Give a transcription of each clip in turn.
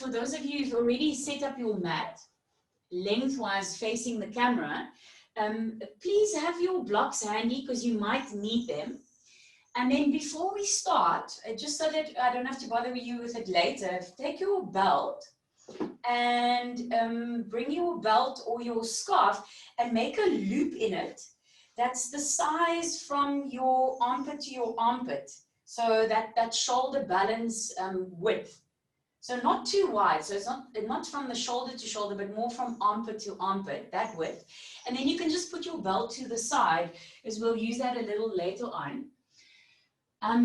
for those of you who've already set up your mat, lengthwise facing the camera, please have your blocks handy because you might need them. And then before we start, just so that I don't have to bother you with it later, take your belt and bring your belt or your scarf and make a loop in it. That's the size from your armpit to your armpit. So that shoulder balance width. So not too wide. So it's not from the shoulder to shoulder, but more from armpit to armpit, that width. And then you can just put your belt to the side, as we'll use that a little later on.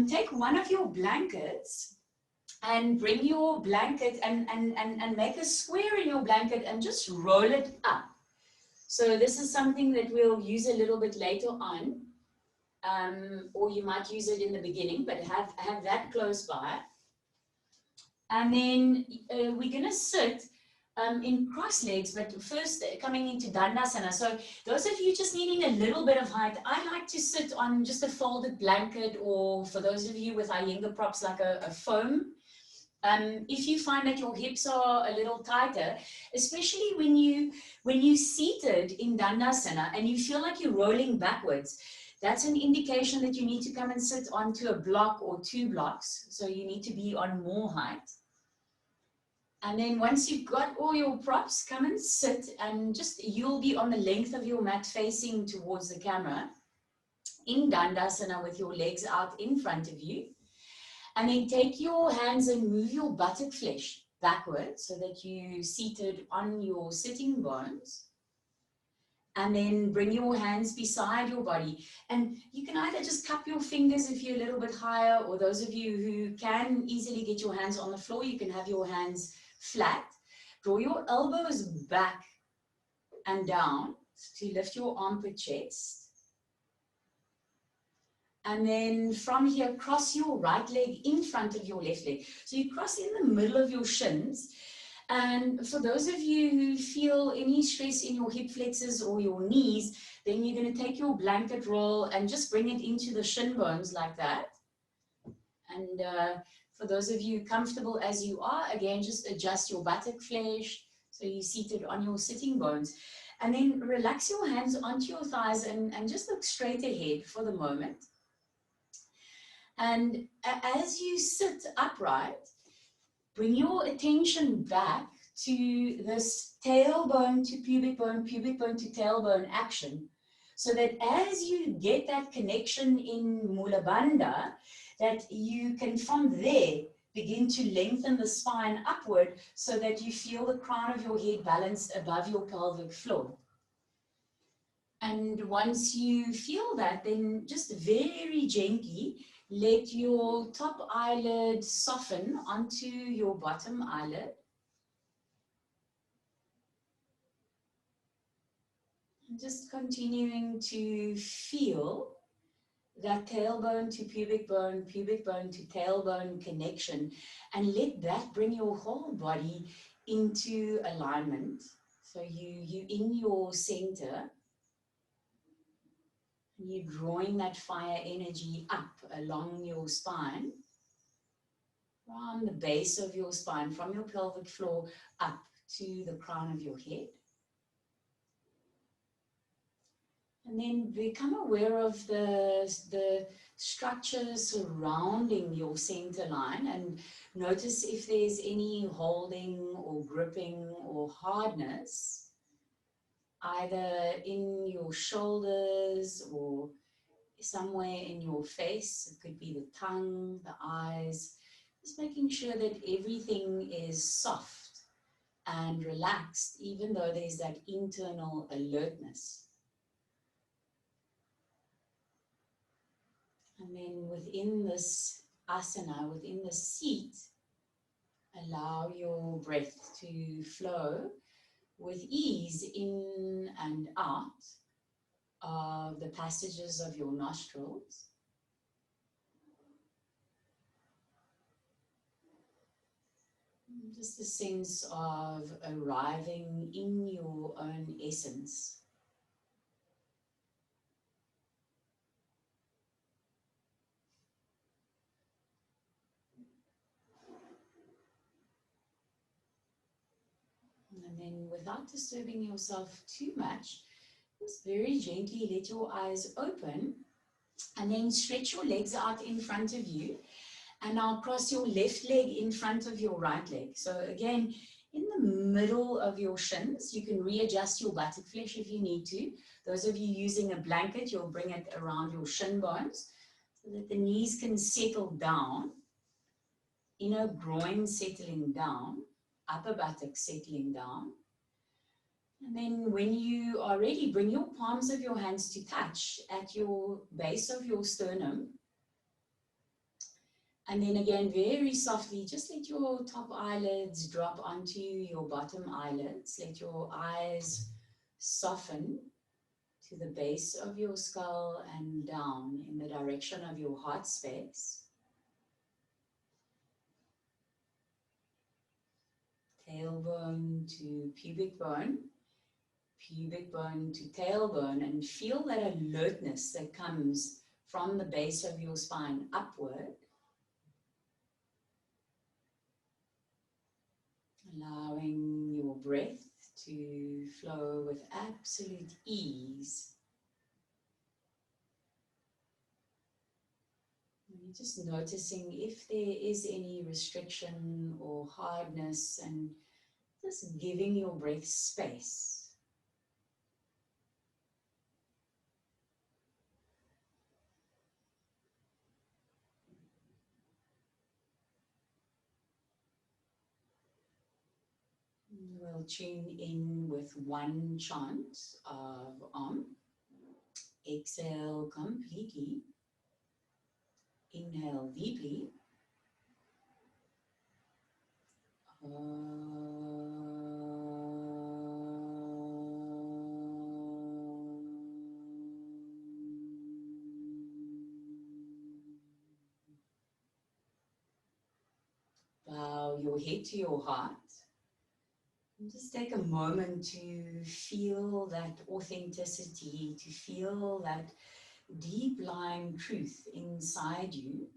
Take one of your blankets and bring your blanket and make a square in your blanket and just roll it up. So this is something that we'll use a little bit later on, or you might use it in the beginning, but have that close by. And then we're going to sit in cross legs, but first coming into Dandasana. So those of you just needing a little bit of height, I like to sit on just a folded blanket, or for those of you with Iyengar props, like a foam. If you find that your hips are a little tighter, especially when you're seated in Dandasana and you feel like you're rolling backwards, that's an indication that you need to come and sit onto a block or 2 blocks. So you need to be on more height. And then once you've got all your props, come and sit, and just you'll be on the length of your mat facing towards the camera in Dandasana with your legs out in front of you. And then take your hands and move your buttock flesh backwards so that you're seated on your sitting bones. And then bring your hands beside your body. And you can either just cup your fingers if you're a little bit higher, or those of you who can easily get your hands on the floor, you can have your hands flat. Draw your elbows back and down to lift your armpit chest. And then from here, cross your right leg in front of your left leg. So you cross in the middle of your shins. And for those of you who feel any stress in your hip flexors or your knees, then you're going to take your blanket roll and just bring it into the shin bones like that. And for those of you comfortable as you are, again, just adjust your buttock flesh so you're seated on your sitting bones. And then relax your hands onto your thighs and just look straight ahead for the moment. And as you sit upright, bring your attention back to this tailbone to pubic bone to tailbone action, so that as you get that connection in Mula Bandha, that you can from there begin to lengthen the spine upward so that you feel the crown of your head balanced above your pelvic floor. And once you feel that, then just very gently let your top eyelid soften onto your bottom eyelid. And just continuing to feel that tailbone to pubic bone to tailbone connection, and let that bring your whole body into alignment. So you in your center, you're drawing that fire energy up along your spine, from the base of your spine, from your pelvic floor up to the crown of your head. And then become aware of the structure surrounding your center line, and notice if there's any holding or gripping or hardness, either in your shoulders or somewhere in your face. It could be the tongue, the eyes. Just making sure that everything is soft and relaxed, even though there's that internal alertness. And then within this asana, within the seat, allow your breath to flow with ease in and out of the passages of your nostrils. Just a sense of arriving in your own essence. And then without disturbing yourself too much, just very gently let your eyes open and then stretch your legs out in front of you. And now cross your left leg in front of your right leg. So again, in the middle of your shins, you can readjust your buttock flesh if you need to. Those of you using a blanket, you'll bring it around your shin bones so that the knees can settle down. Inner groin settling down, upper buttock settling down. And then when you are ready, bring your palms of your hands to touch at your base of your sternum. And then again, very softly, just let your top eyelids drop onto your bottom eyelids. Let your eyes soften to the base of your skull and down in the direction of your heart space. Tailbone to pubic bone to tailbone, and feel that alertness that comes from the base of your spine upward. Allowing your breath to flow with absolute ease. And you're just noticing if there is any restriction or hardness, and just giving your breath space. We'll tune in with one chant of Om. Exhale completely. Inhale deeply. Bow your head to your heart. And just take a moment to feel that authenticity, to feel that deep lying truth inside you.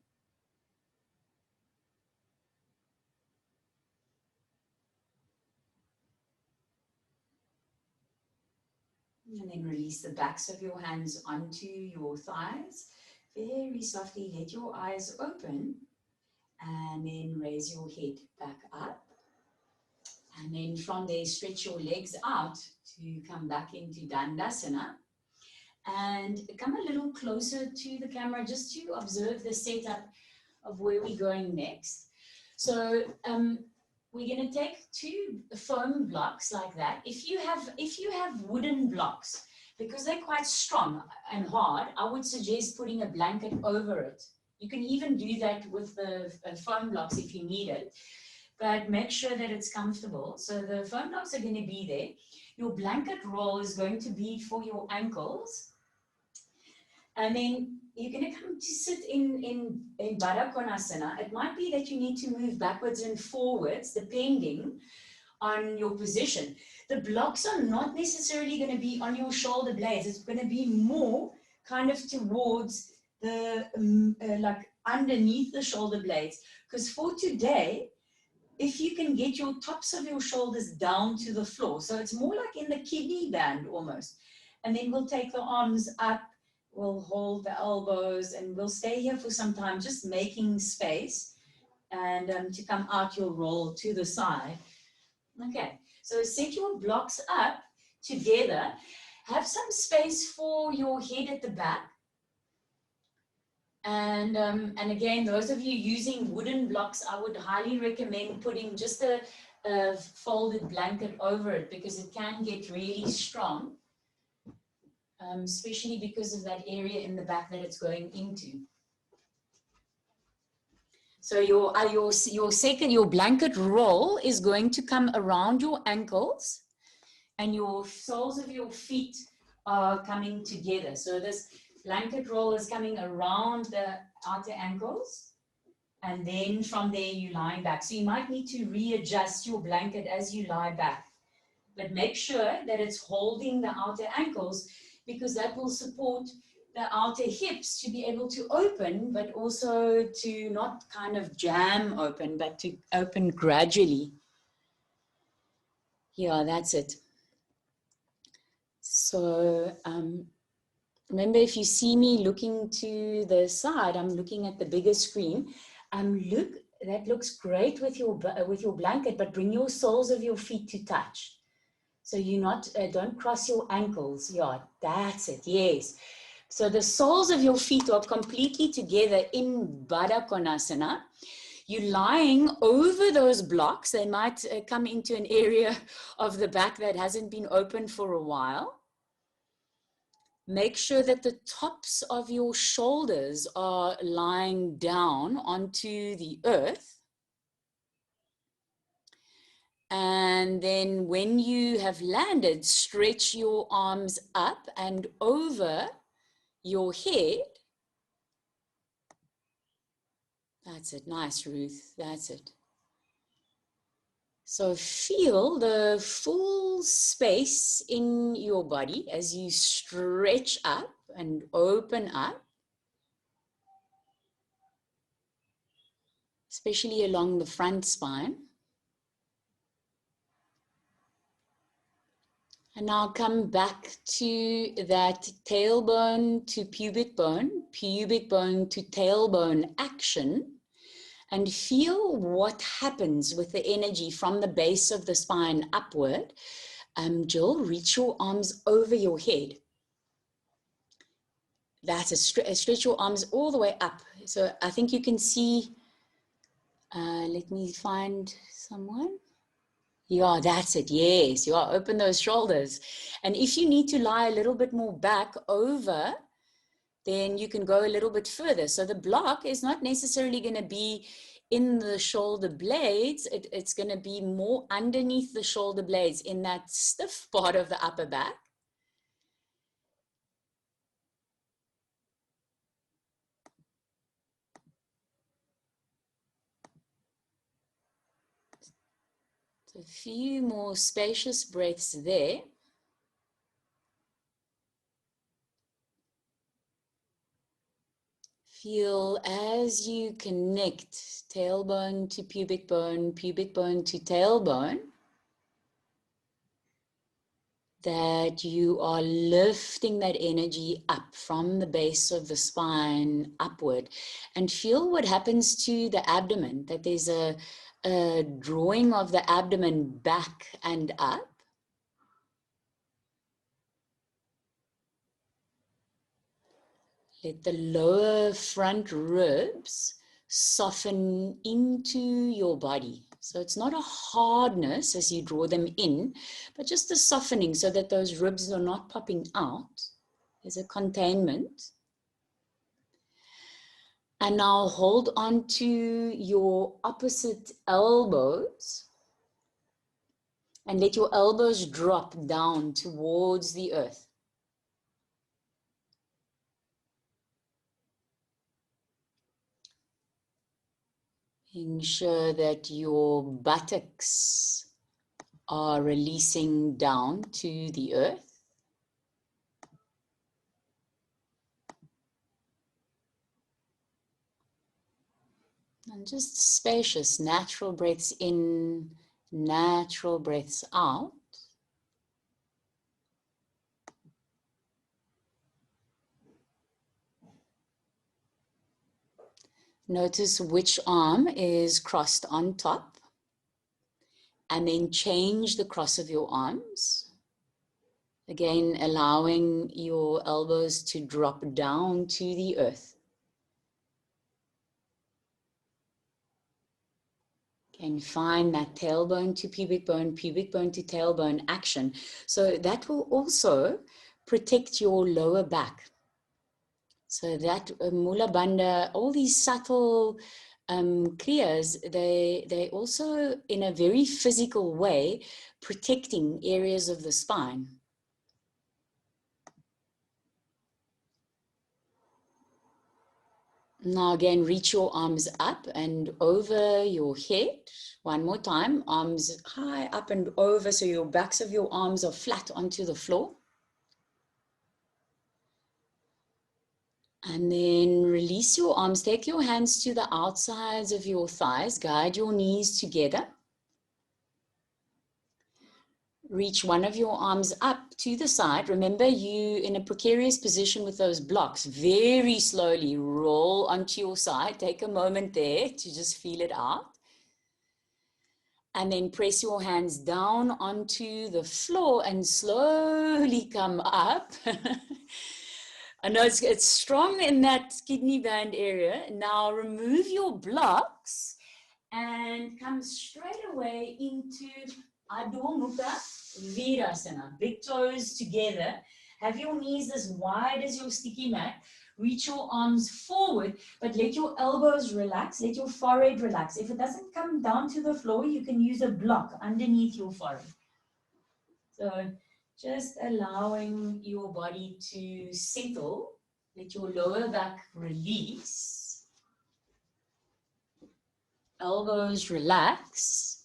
And then release the backs of your hands onto your thighs. Very softly let your eyes open and then raise your head back up. And then from there, stretch your legs out to come back into Dandasana. And come a little closer to the camera just to observe the setup of where we're going next. So we're going to take two foam blocks like that. If you have wooden blocks, because they're quite strong and hard, I would suggest putting a blanket over it. You can even do that with the foam blocks if you need it. But make sure that it's comfortable. So the foam blocks are going to be there. Your blanket roll is going to be for your ankles. And then you're going to come to sit in Bakasana. It might be that you need to move backwards and forwards depending on your position. The blocks are not necessarily going to be on your shoulder blades. It's going to be more kind of towards the, like underneath the shoulder blades. Because for today, if you can get your tops of your shoulders down to the floor, so it's more like in the kidney band almost. And then we'll take the arms up, we'll hold the elbows, and we'll stay here for some time, just making space. And to come out, you'll roll to the side. Okay, so set your blocks up together. Have some space for your head at the back. And again, those of you using wooden blocks, I would highly recommend putting just a folded blanket over it, because it can get really strong, especially because of that area in the back that it's going into. So your blanket roll is going to come around your ankles, and your soles of your feet are coming together. So this blanket roll is coming around the outer ankles, and then from there you lying back. So you might need to readjust your blanket as you lie back, but make sure that it's holding the outer ankles, because that will support the outer hips to be able to open, but also to not kind of jam open, but to open gradually. Yeah, that's it. So remember, if you see me looking to the side, I'm looking at the bigger screen. Look, that looks great with your blanket, but bring your soles of your feet to touch. So you don't cross your ankles. Yeah, that's it. Yes. So the soles of your feet are completely together in Baddha Konasana. You're lying over those blocks. They might come into an area of the back that hasn't been open for a while. Make sure that the tops of your shoulders are lying down onto the earth. And then when you have landed, stretch your arms up and over your head. That's it. Nice, Ruth. That's it. So feel the full space in your body as you stretch up and open up, especially along the front spine. And now come back to that tailbone to pubic bone to tailbone action. And feel what happens with the energy from the base of the spine upward. Jill, reach your arms over your head. That's it. Stretch your arms all the way up. So I think you can see, let me find someone. Yeah, that's it. Yes, you are. Open those shoulders. And if you need to lie a little bit more back over, then you can go a little bit further. So the block is not necessarily going to be in the shoulder blades. It's going to be more underneath the shoulder blades in that stiff part of the upper back. So a few more spacious breaths there. Feel as you connect tailbone to pubic bone to tailbone, that you are lifting that energy up from the base of the spine upward. And feel what happens to the abdomen, that there's a drawing of the abdomen back and up. Let the lower front ribs soften into your body. So it's not a hardness as you draw them in, but just a softening so that those ribs are not popping out. There's a containment. And now hold on to your opposite elbows and let your elbows drop down towards the earth. Ensure that your buttocks are releasing down to the earth. And just spacious, natural breaths in, natural breaths out. Notice which arm is crossed on top. And then change the cross of your arms. Again, allowing your elbows to drop down to the earth. Again, find that tailbone to pubic bone to tailbone action. So that will also protect your lower back. So that Mula Bandha, all these subtle kriyas, they also, in a very physical way, protecting areas of the spine. Now again, reach your arms up and over your head. One more time, arms high up and over, so your backs of your arms are flat onto the floor. And then release your arms. Take your hands to the outsides of your thighs. Guide your knees together. Reach one of your arms up to the side. Remember, you in a precarious position with those blocks. Very slowly roll onto your side. Take a moment there to just feel it out. And then press your hands down onto the floor and slowly come up. I know it's strong in that kidney band area. Now remove your blocks and come straight away into Adho Mukha Virasana. Big toes together. Have your knees as wide as your sticky mat. Reach your arms forward, but let your elbows relax. Let your forehead relax. If it doesn't come down to the floor, you can use a block underneath your forehead. So just allowing your body to settle. Let your lower back release. Elbows relax.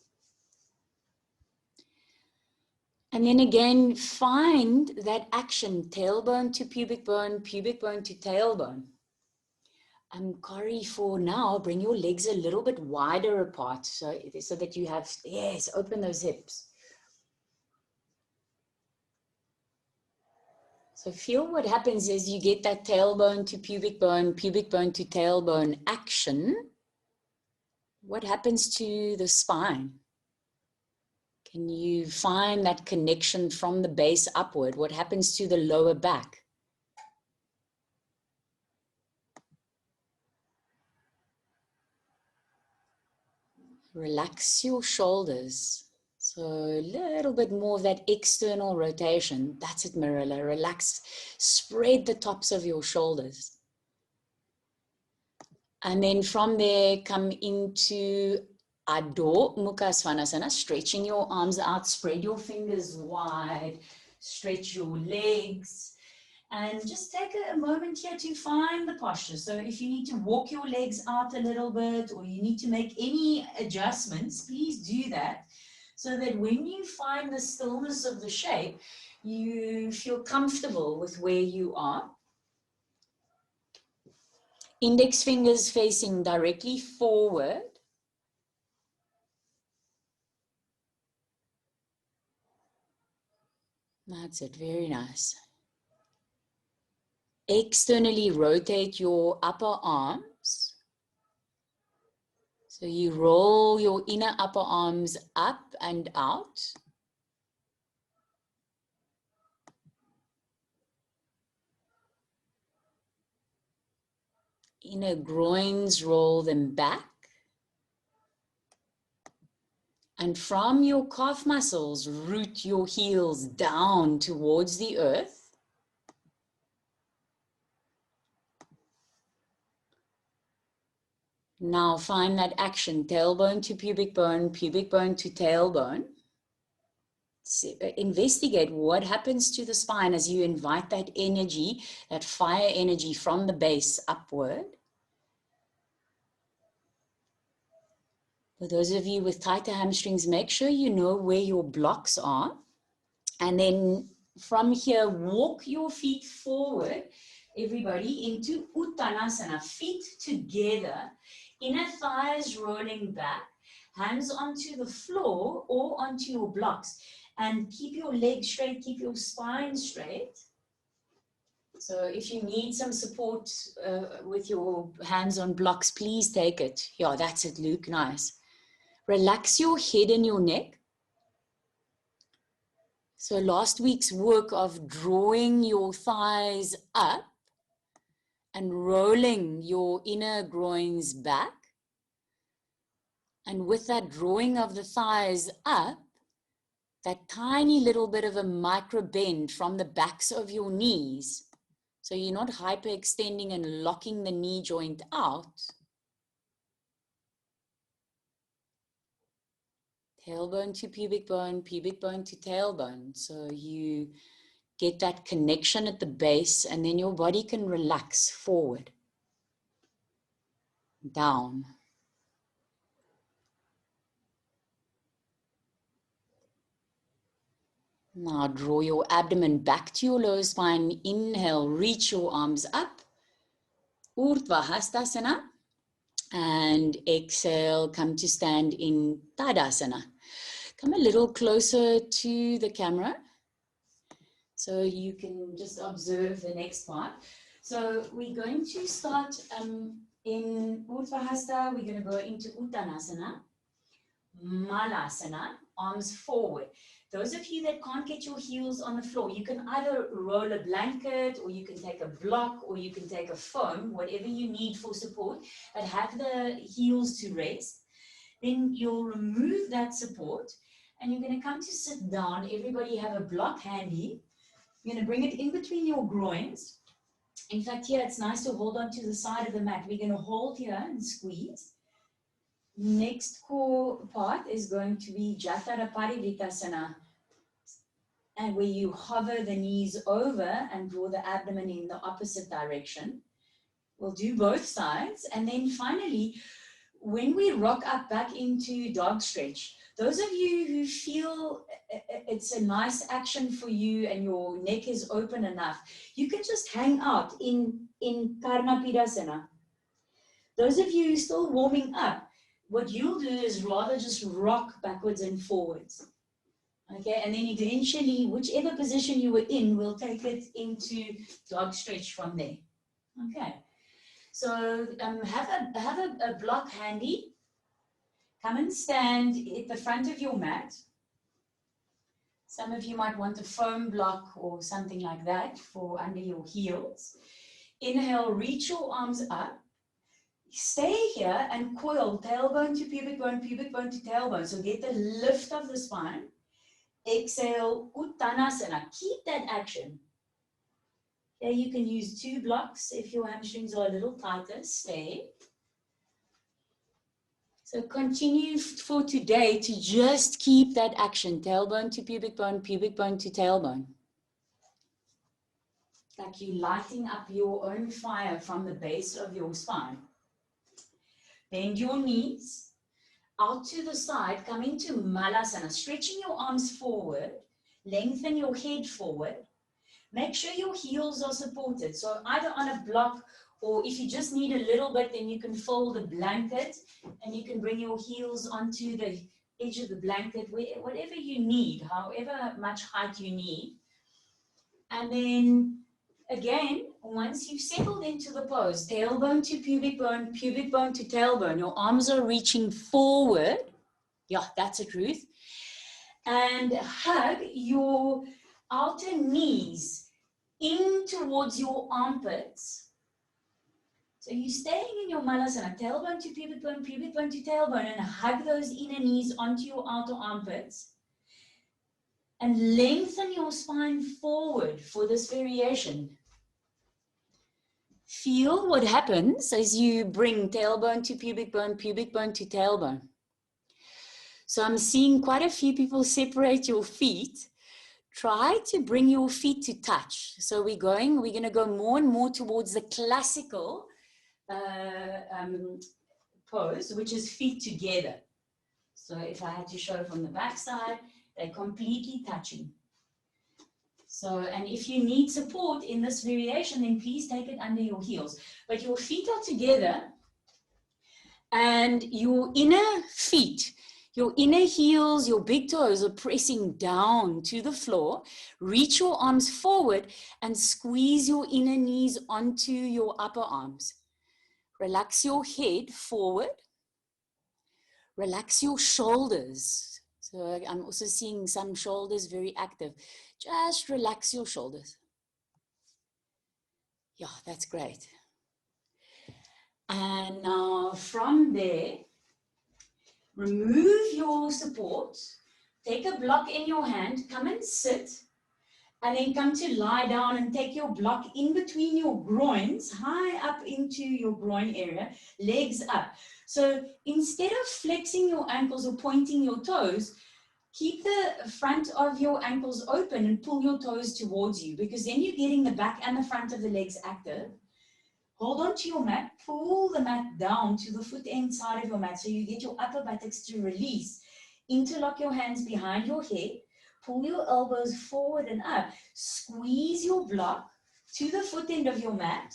And then again, find that action, tailbone to pubic bone to tailbone. Kari, for now, bring your legs a little bit wider apart so that you have, yes, open those hips. So feel what happens is you get that tailbone to pubic bone to tailbone action. What happens to the spine? Can you find that connection from the base upward? What happens to the lower back? Relax your shoulders. So a little bit more of that external rotation. That's it, Marilla. Relax. Spread the tops of your shoulders. And then from there, come into Adho Mukha Svanasana, stretching your arms out, spread your fingers wide, stretch your legs, and just take a moment here to find the posture. So if you need to walk your legs out a little bit, or you need to make any adjustments, please do that, so that when you find the stillness of the shape, you feel comfortable with where you are. Index fingers facing directly forward. That's it, very nice. Externally rotate your upper arms. So you roll your inner upper arms up and out. Inner groins, roll them back. And from your calf muscles, root your heels down towards the earth. Now find that action, tailbone to pubic bone to tailbone. Investigate what happens to the spine as you invite that energy, that fire energy from the base upward. For those of you with tighter hamstrings, make sure you know where your blocks are. And then from here, walk your feet forward, everybody, into Uttanasana. Feet together, inner thighs rolling back, hands onto the floor or onto your blocks. And keep your legs straight, keep your spine straight. So if you need some support with your hands on blocks, please take it. Yeah, that's it, Luke, nice. Relax your head and your neck. So last week's work of drawing your thighs up and rolling your inner groins back. And with that drawing of the thighs up, that tiny little bit of a micro bend from the backs of your knees. So you're not hyperextending and locking the knee joint out. Tailbone to pubic bone to tailbone. So you get that connection at the base, and then your body can relax forward, down. Now draw your abdomen back to your lower spine. Inhale, reach your arms up. Urdhva Hastasana. And exhale, come to stand in Tadasana. Come a little closer to the camera so you can just observe the next part. So we're going to start in Urdhva Hasta. We're going to go into Uttanasana, Malasana, arms forward. Those of you that can't get your heels on the floor, you can either roll a blanket, or you can take a block, or you can take a foam, whatever you need for support, but have the heels to rest. Then you'll remove that support, and you're going to come to sit down. Everybody have a block handy. You're going to bring it in between your groins. In fact, here it's nice to hold on to the side of the mat. We're going to hold here and squeeze. Next core part is going to be Jatara Parivritasana, and where you hover the knees over and draw the abdomen in the opposite direction. We'll do both sides. And then finally, when we rock up back into dog stretch, those of you who feel it's a nice action for you and your neck is open enough, you can just hang out in Karma Pidasana. Those of you who are still warming up, what you'll do is rather just rock backwards and forwards. Okay, and then eventually, whichever position you were in, we'll take it into dog stretch from there. Okay, so have a block handy. Come and stand at the front of your mat. Some of you might want a foam block or something like that for under your heels. Inhale, reach your arms up. Stay here and coil tailbone to pubic bone to tailbone. So get the lift of the spine. Exhale, Uttanasana. Keep that action. Here you can use 2 blocks if your hamstrings are a little tighter. Stay. So continue for today to just keep that action. Tailbone to pubic bone to tailbone. Like you lighting up your own fire from the base of your spine. Bend your knees out to the side, come into Malasana, stretching your arms forward, lengthen your head forward. Make sure your heels are supported. So either on a block, or if you just need a little bit, then you can fold a blanket and you can bring your heels onto the edge of the blanket, whatever you need, however much height you need. And then again, once you've settled into the pose, tailbone to pubic bone to tailbone, your arms are reaching forward. Yeah, that's it, Ruth. And hug your outer knees in towards your armpits. So you're staying in your Malasana, tailbone to pubic bone to tailbone, and hug those inner knees onto your outer armpits. And lengthen your spine forward for this variation. Feel what happens as you bring tailbone to pubic bone to tailbone. So I'm seeing quite a few people separate your feet. Try to bring your feet to touch. So we're going to go more and more towards the classical pose, which is feet together. So if I had to show from the back side, they're completely touching. So, and if you need support in this variation, then please take it under your heels. But your feet are together, and your inner feet, your inner heels, your big toes are pressing down to the floor. Reach your arms forward and squeeze your inner knees onto your upper arms. Relax your head forward. Relax your shoulders. So I'm also seeing some shoulders very active. Just relax your shoulders. Yeah, that's great. And now from there, remove your support. Take a block in your hand, come and sit, and then come to lie down and take your block in between your groins, high up into your groin area, legs up. So instead of flexing your ankles or pointing your toes, keep the front of your ankles open and pull your toes towards you, because then you're getting the back and the front of the legs active. Hold on to your mat, pull the mat down to the foot end side of your mat so you get your upper buttocks to release. Interlock your hands behind your head, pull your elbows forward and up, squeeze your block to the foot end of your mat,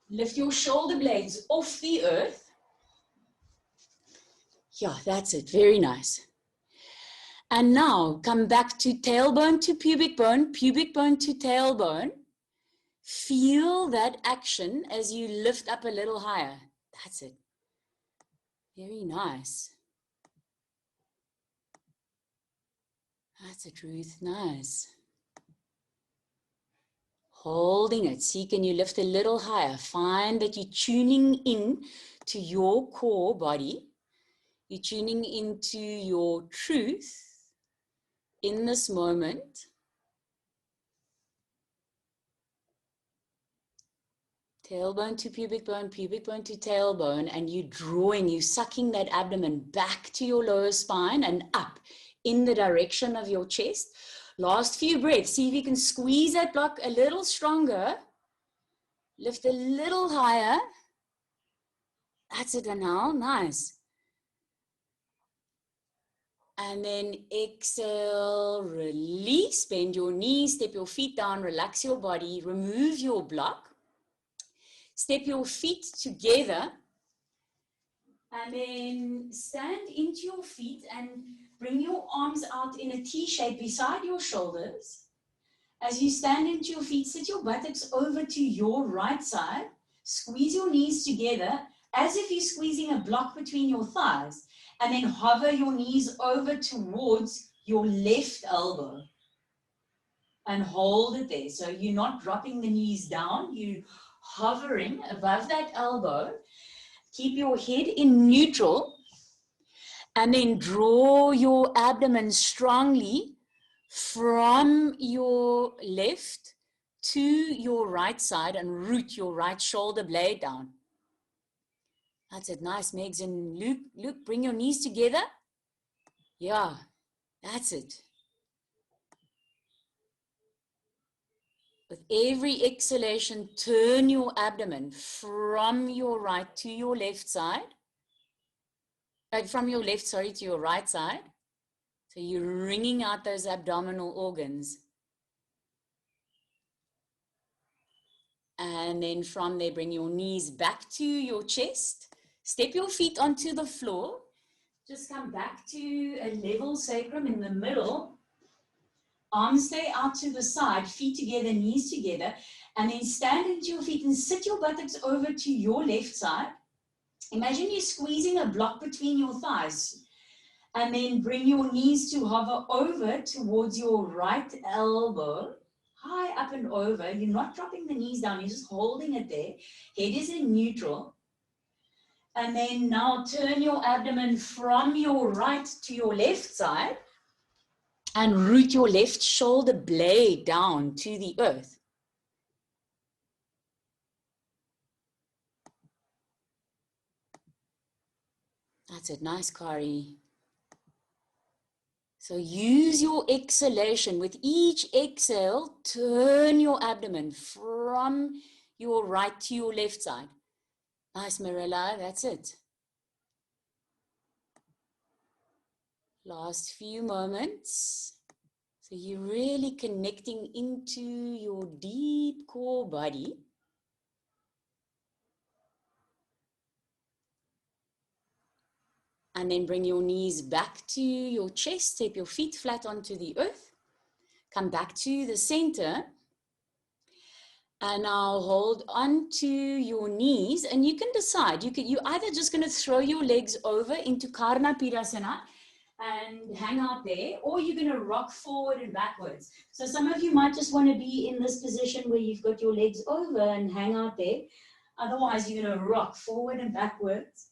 lift your shoulder blades off the earth. Yeah, that's it, very nice. And now come back to tailbone to pubic bone to tailbone. Feel that action as you lift up a little higher. That's it. Very nice. That's it, Ruth. Nice. Holding it. See, can you lift a little higher? Find that you're tuning in to your core body. You're tuning into your truth in this moment. Tailbone to pubic bone to tailbone, and you're sucking that abdomen back to your lower spine and up in the direction of your chest. Last few breaths. See if you can squeeze that block a little stronger. Lift a little higher. That's it, Anal. Nice. And then exhale, release, bend your knees, step your feet down, relax your body, remove your block. Step your feet together. And then stand into your feet and bring your arms out in a T shape beside your shoulders. As you stand into your feet, sit your buttocks over to your right side. Squeeze your knees together as if you're squeezing a block between your thighs. And then hover your knees over towards your left elbow. And hold it there. So you're not dropping the knees down. You're hovering above that elbow. Keep your head in neutral. And then draw your abdomen strongly from your left to your right side and root your right shoulder blade down. That's it. Nice, Megs and Luke. Luke, bring your knees together. Yeah, that's it. With every exhalation, turn your abdomen from your right to your left side. From your left, sorry, to your right side. So you're wringing out those abdominal organs. And then from there, bring your knees back to your chest. Step your feet onto the floor. Just come back to a level sacrum in the middle. Arms stay out to the side, feet together, knees together. And then stand into your feet and sit your buttocks over to your left side. Imagine you're squeezing a block between your thighs. And then bring your knees to hover over towards your right elbow. High up and over. You're not dropping the knees down. You're just holding it there. Head is in neutral. And then now turn your abdomen from your right to your left side. And root your left shoulder blade down to the earth. That's it. Nice, Kari. So use your exhalation. With each exhale, turn your abdomen from your right to your left side. Nice, Marilla. That's it. Last few moments. So you're really connecting into your deep core body. And then bring your knees back to your chest. Step your feet flat onto the earth. Come back to the center. And now hold on to your knees. And you can decide. You're either just going to throw your legs over into Karna Pirasana and hang out there, or you're going to rock forward and backwards. So some of you might just want to be in this position where you've got your legs over and hang out there. Otherwise, you're going to rock forward and backwards.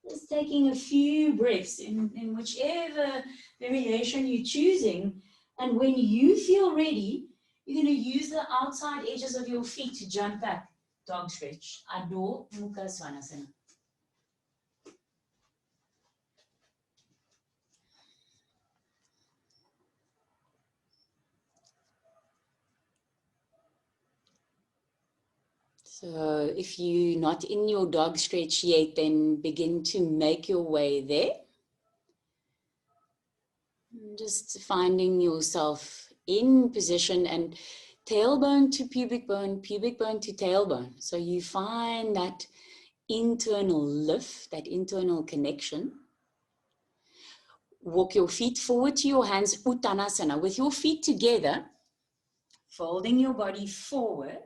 Just taking a few breaths in whichever variation you're choosing. And when you feel ready, you're going to use the outside edges of your feet to jump back. Dog stretch. Adho Mukha Svanasana. So if you're not in your dog stretch yet, then begin to make your way there. Just finding yourself in position and tailbone to pubic bone to tailbone. So you find that internal lift, that internal connection. Walk your feet forward to your hands, Uttanasana, with your feet together, folding your body forward.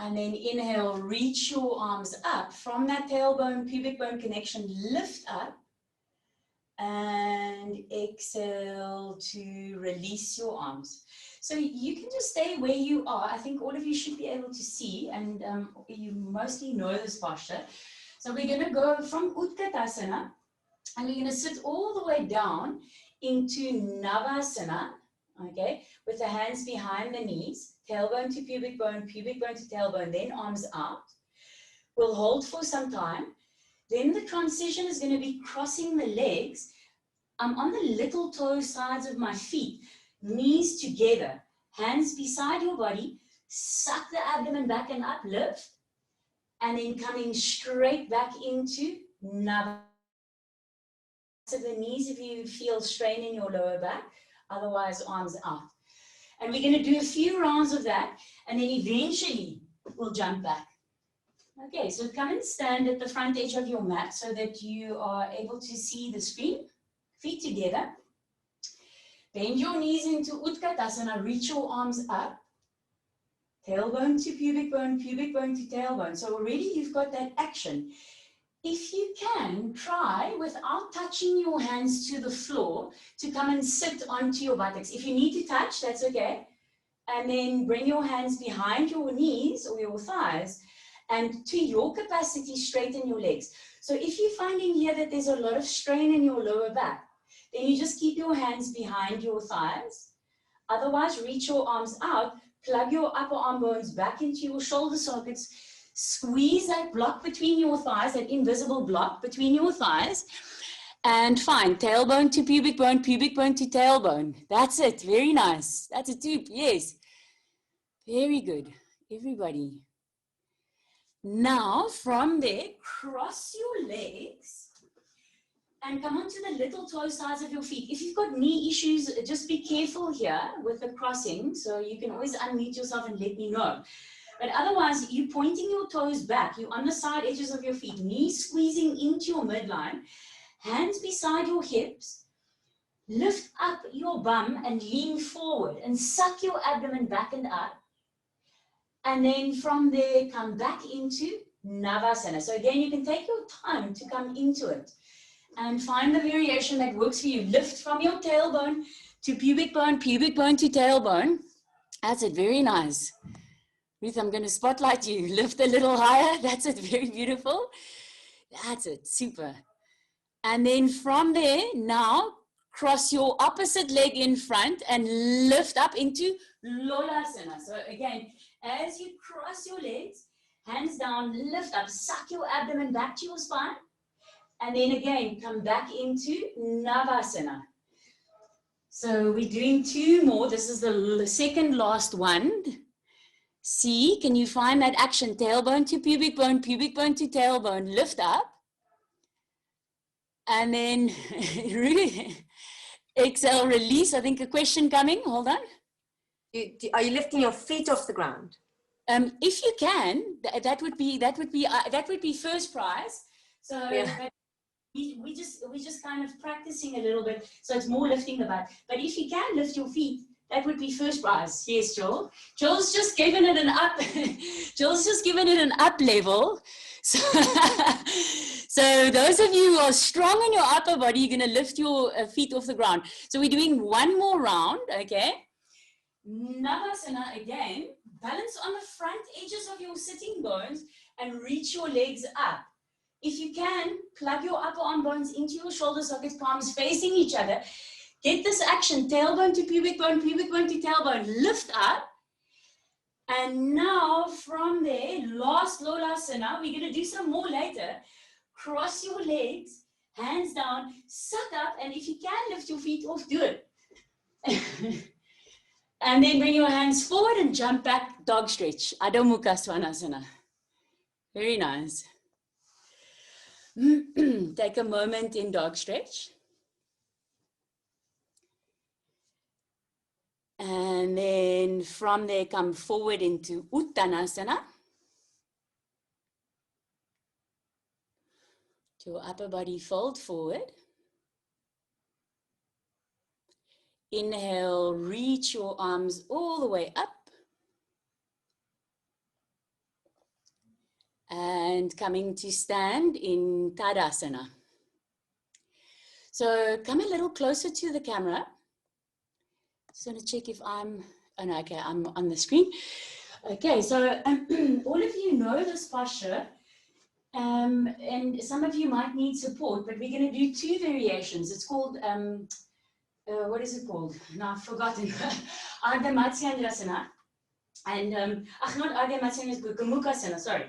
And then inhale, reach your arms up. From that tailbone, pubic bone connection, lift up. And exhale to release your arms. So you can just stay where you are. I think all of you should be able to see, and you mostly know this posture. So we're going to go from Utkatasana, and we're going to sit all the way down into Navasana, okay, with the hands behind the knees, tailbone to pubic bone to tailbone, then arms out. We'll hold for some time. Then the transition is going to be crossing the legs. I'm on the little toe sides of my feet, knees together, hands beside your body, suck the abdomen back and up, lift, and then coming straight back into Navasana. So the knees if you feel strain in your lower back, otherwise arms out. And we're going to do a few rounds of that, and then eventually we'll jump back. Okay, so come and stand at the front edge of your mat so that you are able to see the screen. Feet together. Bend your knees into Utkatasana. Reach your arms up. Tailbone to pubic bone to tailbone. So already you've got that action. If you can, try without touching your hands to the floor to come and sit onto your buttocks. If you need to touch, that's okay. And then bring your hands behind your knees or your thighs, and to your capacity, straighten your legs. So if you're finding here that there's a lot of strain in your lower back, then you just keep your hands behind your thighs. Otherwise, reach your arms out, plug your upper arm bones back into your shoulder sockets, squeeze that block between your thighs, that invisible block between your thighs, and fine, tailbone to pubic bone to tailbone. That's it, very nice. That's a tube, yes. Very good, everybody. Now, from there, cross your legs and come onto the little toe sides of your feet. If you've got knee issues, just be careful here with the crossing. So you can always unmute yourself and let me know. But otherwise, you're pointing your toes back. You're on the side edges of your feet, knees squeezing into your midline, hands beside your hips. Lift up your bum and lean forward and suck your abdomen back and up. And then from there, come back into Navasana. So again, you can take your time to come into it and find the variation that works for you. Lift from your tailbone to pubic bone to tailbone. That's it, very nice. Ruth, I'm going to spotlight you. Lift a little higher. That's it, very beautiful. That's it, super. And then from there, now cross your opposite leg in front and lift up into Lolasana. So again, as you cross your legs, hands down, lift up, suck your abdomen back to your spine. And then again, come back into Navasana. So we're doing two more. This is the second last one. See, can you find that action? Tailbone to pubic bone to tailbone. Lift up. And then exhale, release. I think a question coming. Hold on. Are you lifting your feet off the ground? If you can, that would be first prize. So yeah. we just kind of practicing a little bit. So it's more lifting the butt. But if you can lift your feet, that would be first prize. Yes, Joel. Joel's just given it an up. Joel's just given it an up level. So, so those of you who are strong in your upper body, you're going to lift your feet off the ground. So we're doing one more round, okay? Navasana again. Balance on the front edges of your sitting bones and reach your legs up. If you can, plug your upper arm bones into your shoulder sockets, palms facing each other. Get this action, tailbone to pubic bone to tailbone. Lift up. And now from there, last Lolasana, we're going to do some more later. Cross your legs, hands down, suck up, and if you can lift your feet off, do it. And then bring your hands forward and jump back, dog stretch, Adho Mukha Svanasana. Very nice. Take a moment in dog stretch. And then from there, come forward into Uttanasana. your upper body fold forward. Inhale, reach your arms all the way up. And coming to stand in Tadasana. So come a little closer to the camera. Just want to check if I'm, oh no, okay, I'm on the screen. Okay, so all of you know this posture, and some of you might need support, but we're going to do two variations. It's called, what is it called? No, I've forgotten. Ardha Matsyasana. And, not Ardha Matsyasana, Gomukhasana, sorry.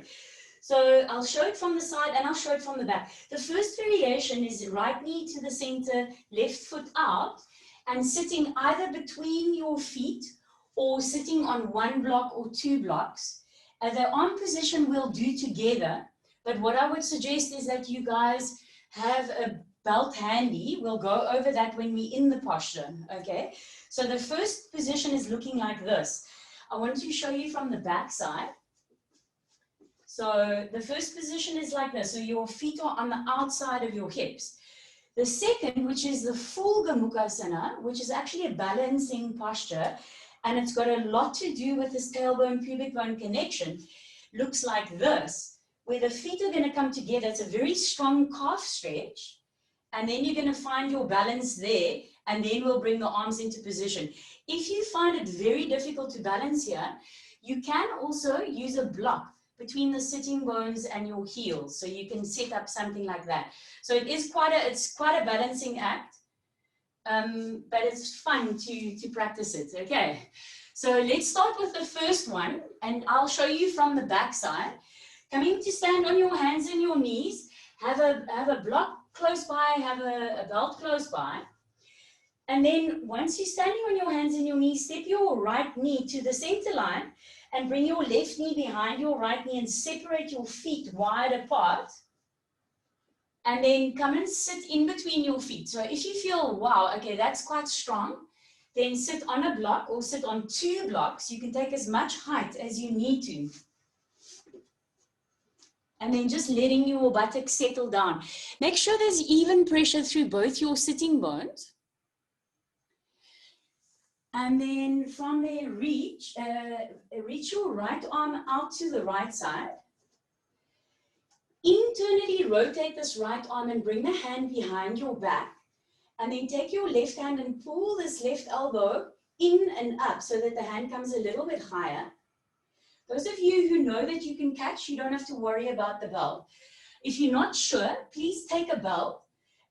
So I'll show it from the side and I'll show it from the back. The first variation is right knee to the center, left foot out, and sitting either between your feet or sitting on one block or two blocks. The arm position we'll do together, but what I would suggest is that you guys have a belt handy. We'll go over that when we're in the posture, okay? So the first position is looking like this. I want to show you from the back side. So the first position is like this. So your feet are on the outside of your hips. The second, which is the full Gomukhasana, which is actually a balancing posture, and it's got a lot to do with this tailbone, pubic bone connection, looks like this, where the feet are going to come together. It's a very strong calf stretch, and then you're going to find your balance there, and then we'll bring the arms into position. If you find it very difficult to balance here, you can also use a block between the sitting bones and your heels. So you can set up something like that. So it's quite a balancing act, but it's fun to practice it, okay? So let's start with the first one, and I'll show you from the back side. Coming to stand on your hands and your knees, have a block close by, have a belt close by. And then once you're standing on your hands and your knees, step your right knee to the center line, and bring your left knee behind your right knee and separate your feet wide apart. And then come and sit in between your feet. So if you feel, wow, okay, that's quite strong, then sit on a block or sit on two blocks. You can take as much height as you need to. And then just letting your buttocks settle down. Make sure there's even pressure through both your sitting bones. And then from there, reach your right arm out to the right side. Internally rotate this right arm and bring the hand behind your back. And then take your left hand and pull this left elbow in and up so that the hand comes a little bit higher. Those of you who know that you can catch, you don't have to worry about the belt. If you're not sure, please take a belt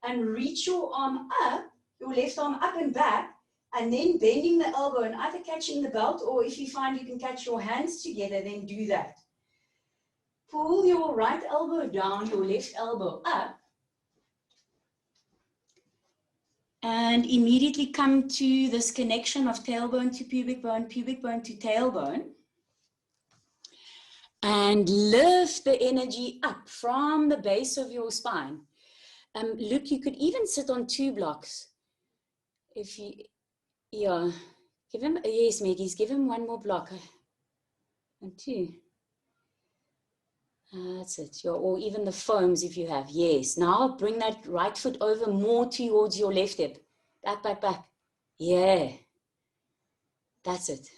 and reach your arm up, your left arm up and back, and then bending the elbow and either catching the belt, or if you find you can catch your hands together, then do that. Pull your right elbow down, your left elbow up, and immediately come to this connection of tailbone to pubic bone to tailbone. And lift the energy up from the base of your spine. Look, you could even sit on two blocks. If you, yeah, give him, yes, Maggie's, give him one more block. And two. That's it. Or even the foams if you have. Yes. Now bring that right foot over more towards your left hip. Back, back, back. Yeah. That's it.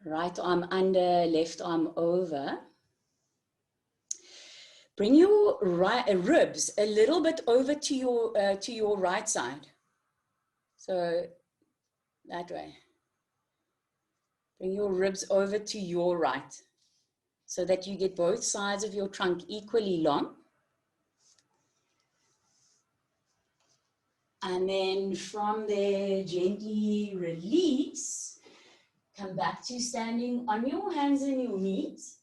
Right arm under, left arm over. Bring your ribs a little bit over to your right side. So that way. Bring your ribs over to your right so that you get both sides of your trunk equally long. And then from there, gently release. Come back to standing on your hands and your knees.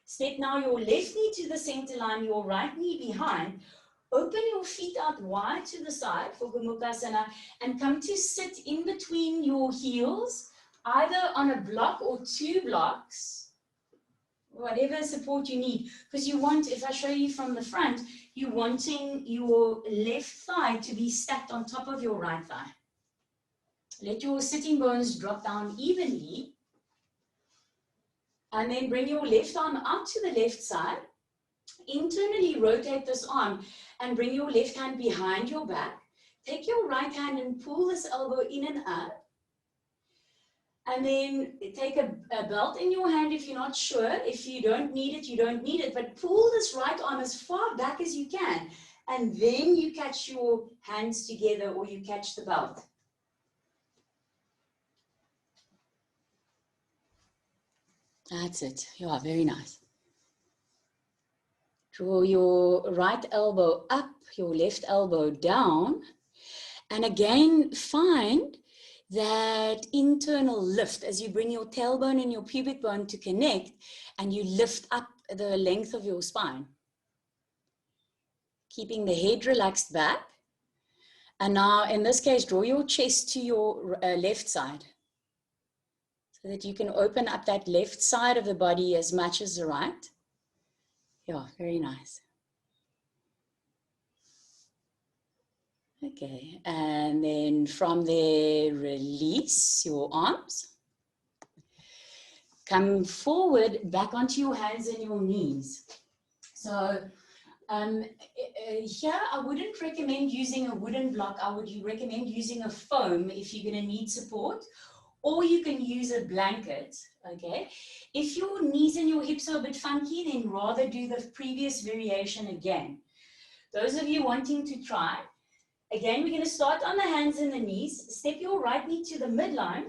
Step now your left knee to the center line, your right knee behind. Open your feet out wide to the side for Gomukhasana and come to sit in between your heels, either on a block or two blocks, whatever support you need. Because you want, if I show you from the front, you're wanting your left thigh to be stacked on top of your right thigh. Let your sitting bones drop down evenly. And then bring your left arm out to the left side. Internally rotate this arm and bring your left hand behind your back. Take your right hand and pull this elbow in and up. And then take a belt in your hand if you're not sure. If you don't need it, you don't need it. But pull this right arm as far back as you can. And then you catch your hands together or you catch the belt. That's it. Yeah, very nice. Draw your right elbow up, your left elbow down. And again, find that internal lift as you bring your tailbone and your pubic bone to connect and you lift up the length of your spine. Keeping the head relaxed back. And now, in this case, draw your chest to your left side so that you can open up that left side of the body as much as the right. Yeah, very nice. Okay, and then from there, release your arms. Come forward, back onto your hands and your knees. So here, I wouldn't recommend using a wooden block. I would recommend using a foam if you're going to need support, or you can use a blanket, okay? If your knees and your hips are a bit funky, then rather do the previous variation again. Those of you wanting to try, again, we're going to start on the hands and the knees. Step your right knee to the midline,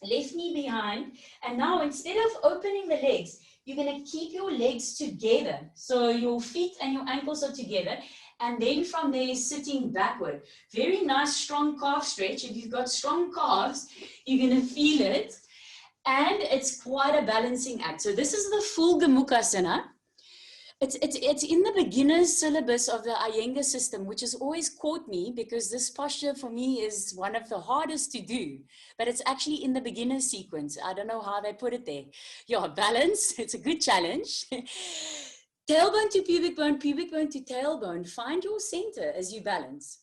left knee behind. And now instead of opening the legs, you're going to keep your legs together. So your feet and your ankles are together. And then from there, sitting backward. Very nice, strong calf stretch. If you've got strong calves, you're going to feel it. And it's quite a balancing act. So this is the full Bakasana. It's in the beginner's syllabus of the Iyengar system, which has always caught me because this posture for me is one of the hardest to do, but it's actually in the beginner sequence. I don't know how they put it there. Yeah, balance, it's a good challenge. Tailbone to pubic bone to tailbone. Find your center as you balance.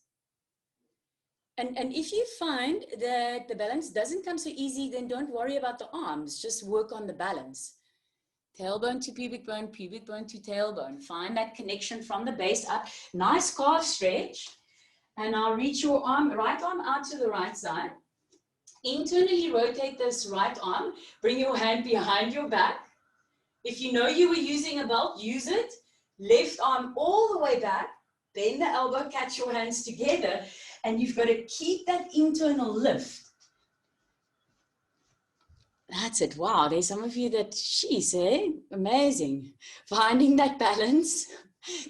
And if you find that the balance doesn't come so easy, then don't worry about the arms, just work on the balance. Tailbone to pubic bone to tailbone. Find that connection from the base up. Nice calf stretch. And now reach your right arm out to the right side. Internally rotate this right arm. Bring your hand behind your back. If you know you were using a belt, use it. Left arm all the way back. Bend the elbow, catch your hands together. And you've got to keep that internal lift. That's it. Wow, there's some of you that, geez, amazing. Finding that balance.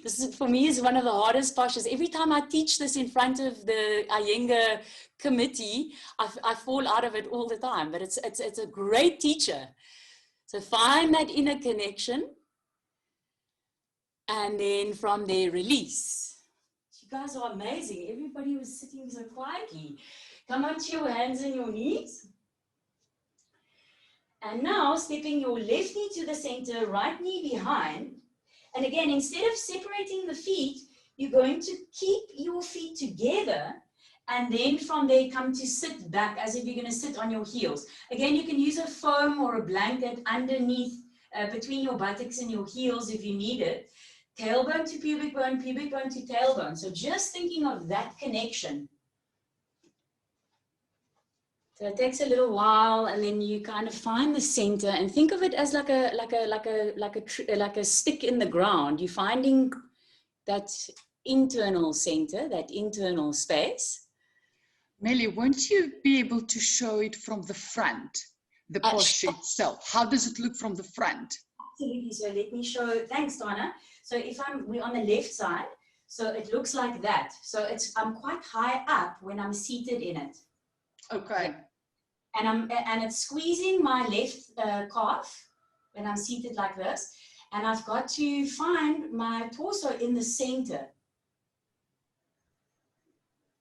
This is, for me, is one of the hardest postures. Every time I teach this in front of the Iyengar committee, I fall out of it all the time, but it's a great teacher. So find that inner connection. And then from there, release. You guys are amazing. Everybody was sitting so quietly. Come onto your hands and your knees. And now, stepping your left knee to the center, right knee behind. And again, instead of separating the feet, you're going to keep your feet together. And then from there, come to sit back as if you're going to sit on your heels. Again, you can use a foam or a blanket underneath, between your buttocks and your heels if you need it. Tailbone to pubic bone to tailbone. So just thinking of that connection. So it takes a little while, and then you kind of find the center and think of it as like a stick in the ground. You're finding that internal center, that internal space. Melly, won't you be able to show it from the front, the posture itself? How does it look from the front? Absolutely. So let me show. Thanks, Donna. So if we're on the left side, so it looks like that. So I'm quite high up when I'm seated in it. Okay. And it's squeezing my left calf when I'm seated like this. And I've got to find my torso in the center.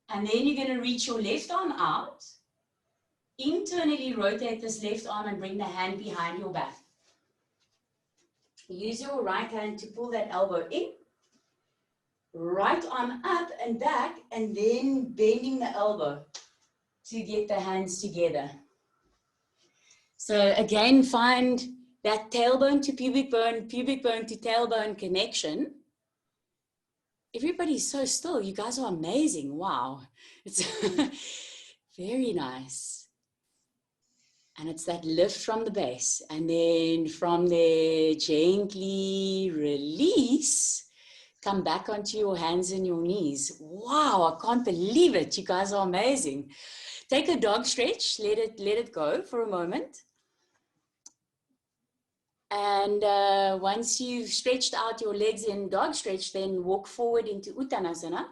And then you're going to reach your left arm out. Internally rotate this left arm and bring the hand behind your back. Use your right hand to pull that elbow in. Right arm up and back, and then bending the elbow to get the hands together. So again, find that tailbone to pubic bone to tailbone connection. Everybody's so still. You guys are amazing. Wow. It's very nice. And it's that lift from the base. And then from there, gently release. Come back onto your hands and your knees. Wow, I can't believe it. You guys are amazing. Take a dog stretch. Let it go for a moment. And once you've stretched out your legs in dog stretch, then walk forward into Uttanasana.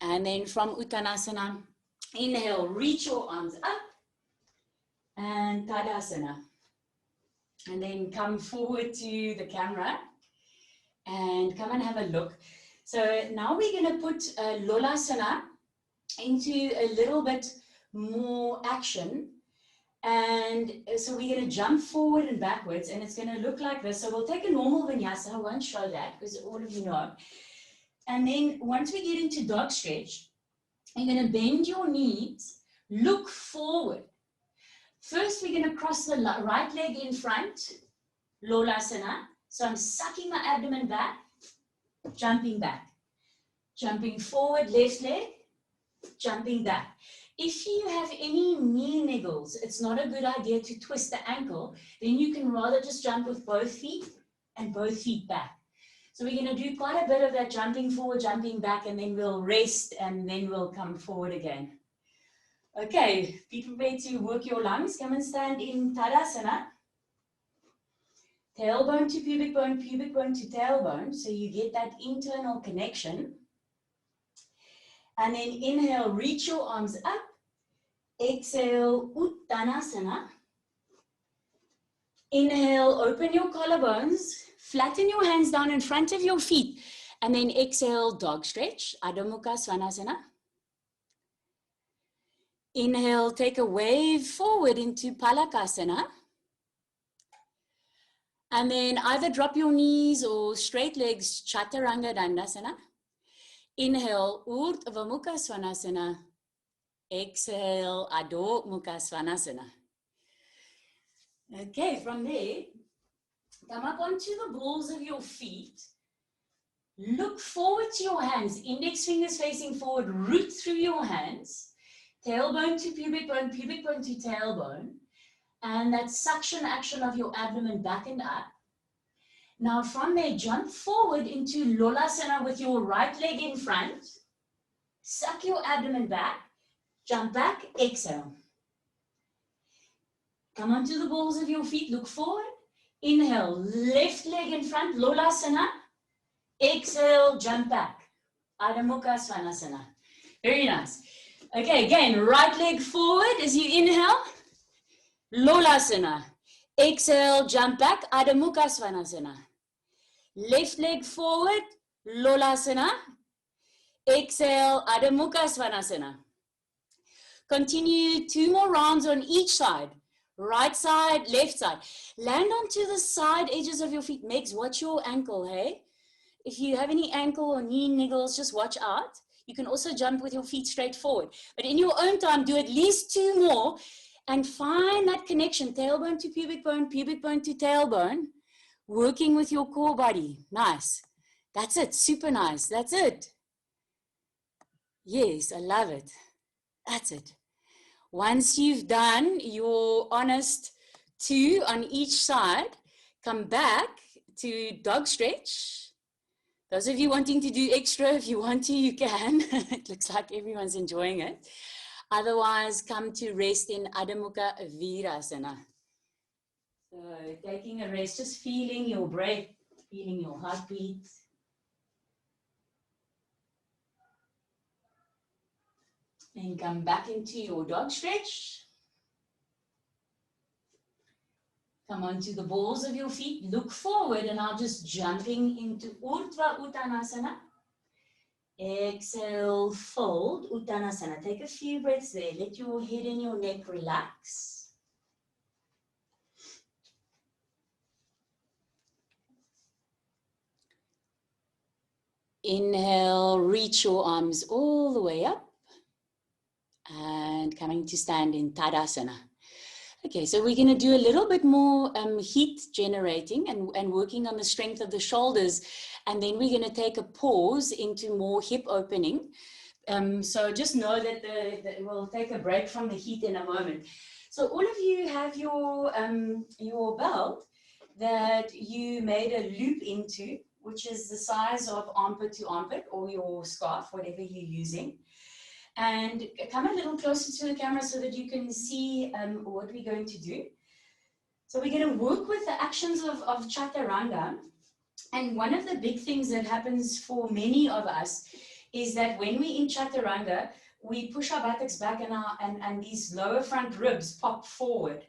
And then from Uttanasana, inhale, reach your arms up. And Tadasana. And then come forward to the camera. And come and have a look. So now we're going to put Lolasana into a little bit more action. And so we're going to jump forward and backwards, and it's going to look like this. So we'll take a normal vinyasa. I won't show that because all of you know. And then once we get into dog stretch, you're going to bend your knees, look forward. First, we're going to cross the right leg in front, Lolasana. So I'm sucking my abdomen back, jumping back. Jumping forward, left leg, jumping back. If you have any knee niggles, it's not a good idea to twist the ankle. Then you can rather just jump with both feet and both feet back. So we're going to do quite a bit of that jumping forward, jumping back, and then we'll rest, and then we'll come forward again. Okay, be prepared to work your lungs. Come and stand in Tadasana. Tailbone to pubic bone to tailbone. So you get that internal connection. And then inhale, reach your arms up. Exhale, Uttanasana. Inhale, open your collarbones. Flatten your hands down in front of your feet. And then exhale, dog stretch, Adho Mukha Svanasana. Inhale, take a wave forward into Palakasana. And then either drop your knees or straight legs, Chaturanga Dandasana. Inhale, Urdhva Mukha Svanasana. Exhale, Adho Mukha Svanasana. Okay, from there, come up onto the balls of your feet. Look forward to your hands, index fingers facing forward, root through your hands. Tailbone to pubic bone to tailbone. And that suction action of your abdomen back and up. Now from there, jump forward into Lolasana with your right leg in front. Suck your abdomen back. Jump back, exhale. Come onto the balls of your feet, look forward. Inhale, left leg in front, Lolasana. Exhale, jump back. Adho Mukha Svanasana. Very nice. Okay, again, right leg forward as you inhale. Lolasana. Exhale, jump back, Adho Mukha Svanasana. Left leg forward, Lolasana. Exhale, Adho Mukha Svanasana. Continue 2 more rounds on each side. Right side, left side. Land onto the side edges of your feet. Megs, watch your ankle, hey? If you have any ankle or knee niggles, just watch out. You can also jump with your feet straight forward. But in your own time, do at least 2 more and find that connection, tailbone to pubic bone to tailbone, working with your core body. Nice. That's it. Super nice. That's it. Yes, I love it. That's it. Once you've done your honest 2 on each side, come back to dog stretch. Those of you wanting to do extra, if you want to, you can. It looks like everyone's enjoying it. Otherwise, come to rest in Adho Mukha Virasana. So taking a rest, just feeling your breath, feeling your heartbeat. And come back into your dog stretch. Come onto the balls of your feet, look forward, and now just jumping into Urdhva Uttanasana. Exhale, fold, Uttanasana. Take a few breaths there. Let your head and your neck relax. Inhale, reach your arms all the way up. And and coming to stand in Tadasana. Okay, so we're going to do a little bit more heat generating and working on the strength of the shoulders. And then we're going to take a pause into more hip opening. So just know that we'll take a break from the heat in a moment. So all of you have your belt that you made a loop into, which is the size of armpit to armpit, or your scarf, whatever you're using. And come a little closer to the camera so that you can see what we're going to do. So we're going to work with the actions of Chaturanga. And one of the big things that happens for many of us is that when we're in Chaturanga, we push our buttocks back and these lower front ribs pop forward.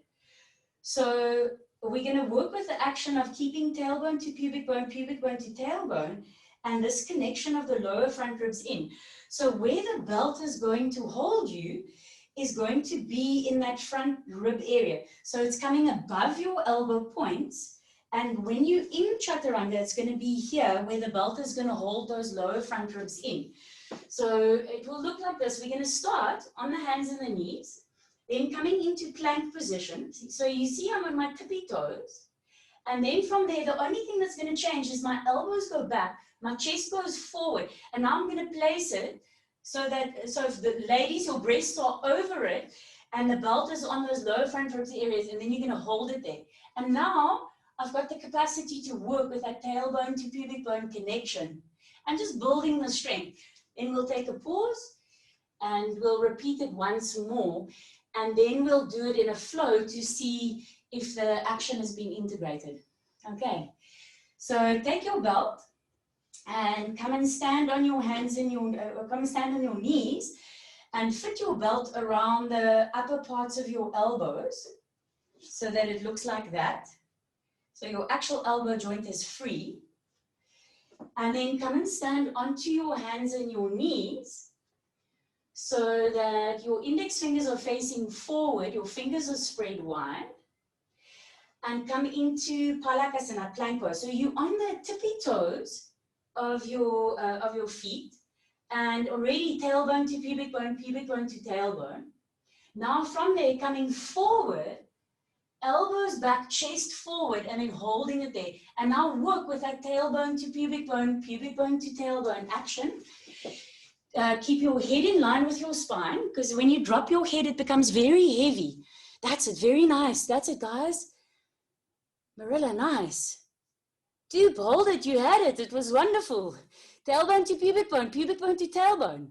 So we're going to work with the action of keeping tailbone to pubic bone to tailbone, and this connection of the lower front ribs in. So where the belt is going to hold you is going to be in that front rib area. So it's coming above your elbow points. And when you're in Chaturanga, it's going to be here where the belt is going to hold those lower front ribs in. So it will look like this. We're going to start on the hands and the knees, then coming into plank position. So you see I'm on my tippy toes. And then from there, the only thing that's going to change is my elbows go back, my chest goes forward, and now I'm going to place it so if the ladies, your breasts are over it, and the belt is on those lower front ribs areas, and then you're going to hold it there. And now I've got the capacity to work with that tailbone to pubic bone connection and just building the strength. Then we'll take a pause and we'll repeat it once more, and then we'll do it in a flow to see if the action is being integrated. Okay, so take your belt and come and stand on your hands and come and stand on your knees and fit your belt around the upper parts of your elbows so that it looks like that. So your actual elbow joint is free. And then come and stand onto your hands and your knees so that your index fingers are facing forward, your fingers are spread wide. And come into Bakasana, plank pose. So you're on the tippy toes of your feet, and already tailbone to pubic bone to tailbone. Now from there, coming forward, elbows back, chest forward, and then holding it there. And now work with that tailbone to pubic bone to tailbone action. Keep your head in line with your spine, because when you drop your head, it becomes very heavy. That's it, very nice. That's it, guys. Marilla, nice. Dupe, hold it, you had it. It was wonderful. Tailbone to pubic bone to tailbone.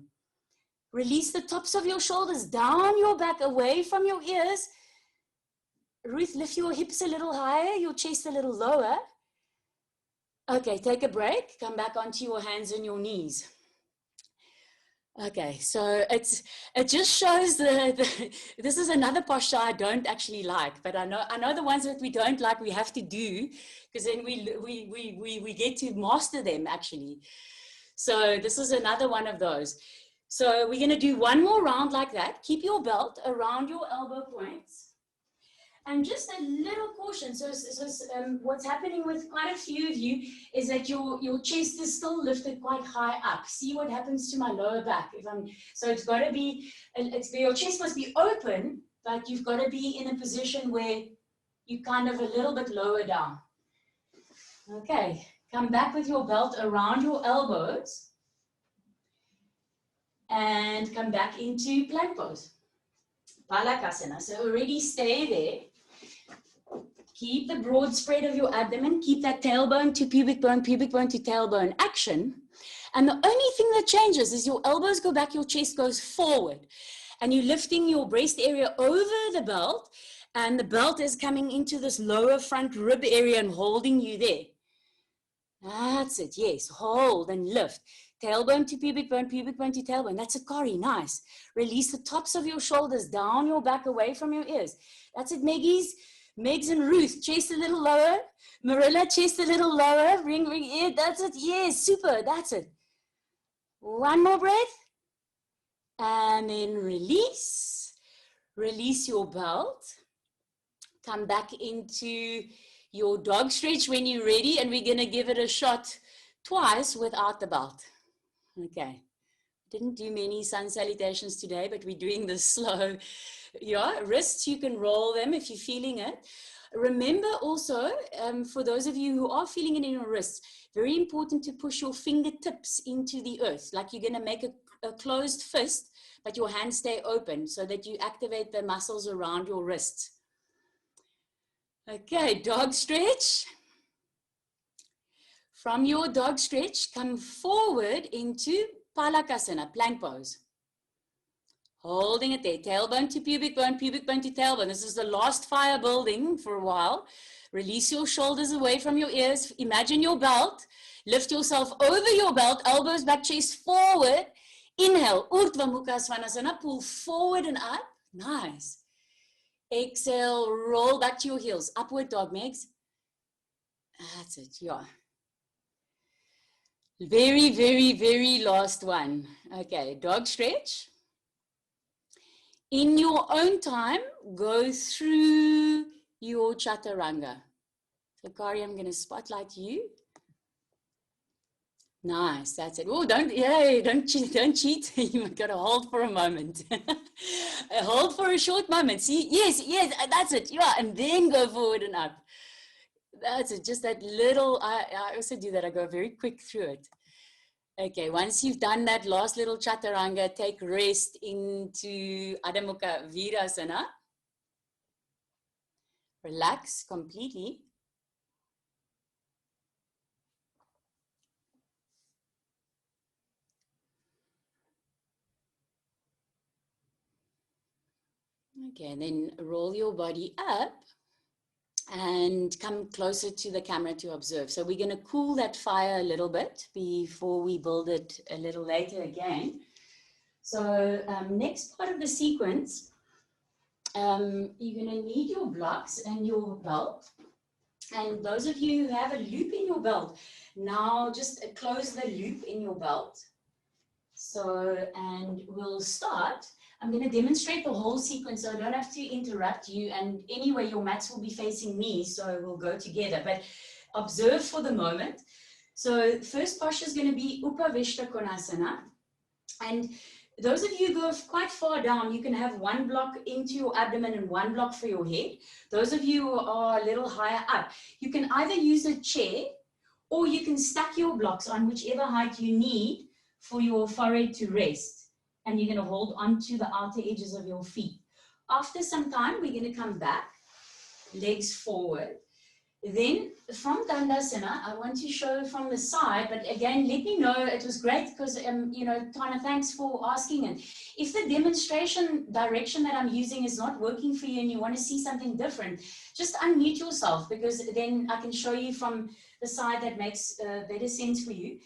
Release the tops of your shoulders down your back, away from your ears. Ruth, lift your hips a little higher, your chest a little lower. Okay, take a break. Come back onto your hands and your knees. Okay, so it just shows this is another posture I don't actually like, but I know the ones that we don't like we have to do, because then we get to master them actually. So this is another one of those. So we're going to do one more round like that. Keep your belt around your elbow points. And just a little caution, so what's happening with quite a few of you is that your chest is still lifted quite high up. See what happens to my lower back. So it's got to be, your chest must be open, but you've got to be in a position where you kind of a little bit lower down. Okay, come back with your belt around your elbows and come back into plank pose. Bakasana, so already stay there. Keep the broad spread of your abdomen. Keep that tailbone to pubic bone to tailbone action. And the only thing that changes is your elbows go back, your chest goes forward. And you're lifting your breast area over the belt. And the belt is coming into this lower front rib area and holding you there. That's it, yes. Hold and lift. Tailbone to pubic bone to tailbone. That's it, Kari, nice. Release the tops of your shoulders down your back, away from your ears. That's it, Megs and Ruth, chest a little lower. Marilla, chest a little lower. Ring, ear, that's it. Yes, super, that's it. One more breath. And then release. Release your belt. Come back into your dog stretch when you're ready. And we're going to give it a shot twice without the belt. Okay. Didn't do many sun salutations today, but we're doing this slow. Yeah, wrists, you can roll them if you're feeling it. Remember also, for those of you who are feeling it in your wrists, very important to push your fingertips into the earth, like you're going to make a closed fist, but your hands stay open so that you activate the muscles around your wrists. Okay, dog stretch. From your dog stretch, come forward into Bakasana, plank pose. Holding it there, tailbone to pubic bone to tailbone. This is the last fire building for a while. Release your shoulders away from your ears. Imagine your belt. Lift yourself over your belt, elbows back, chest forward. Inhale, Urdhva Mukha Svanasana, pull forward and up. Nice. Exhale, roll back to your heels. Upward dog, Megs. That's it, yeah. Very, very, very last one. Okay, dog stretch. In your own time, go through your Chaturanga. So Kari, I'm going to spotlight you. Nice, that's it. Oh, don't cheat. You've got to hold for a moment. Hold for a short moment. See, yes, that's it. Yeah, and then go forward and up. That's it, just that little, I also do that. I go very quick through it. Okay, once you've done that last little Chaturanga, take rest into Adho Mukha Virasana. Relax completely. Okay, and then roll your body up and come closer to the camera to observe. So we're going to cool that fire a little bit before we build it a little later again. So next part of the sequence, you're going to need your blocks and your belt. And those of you who have a loop in your belt, now just close the loop in your belt. So, and we'll start. I'm going to demonstrate the whole sequence, so I don't have to interrupt you. And anyway, your mats will be facing me, so we'll go together. But observe for the moment. So first posture is going to be Upavishta Konasana. And those of you who go quite far down, you can have one block into your abdomen and one block for your head. Those of you who are a little higher up, you can either use a chair or you can stack your blocks on whichever height you need for your forehead to rest. And you're going to hold onto the outer edges of your feet. After some time, we're going to come back, legs forward. Then from Dandasana, I want to show from the side, but again, let me know. It was great because, Tana, thanks for asking it. If the demonstration direction that I'm using is not working for you and you want to see something different, just unmute yourself, because then I can show you from the side that makes better sense for you.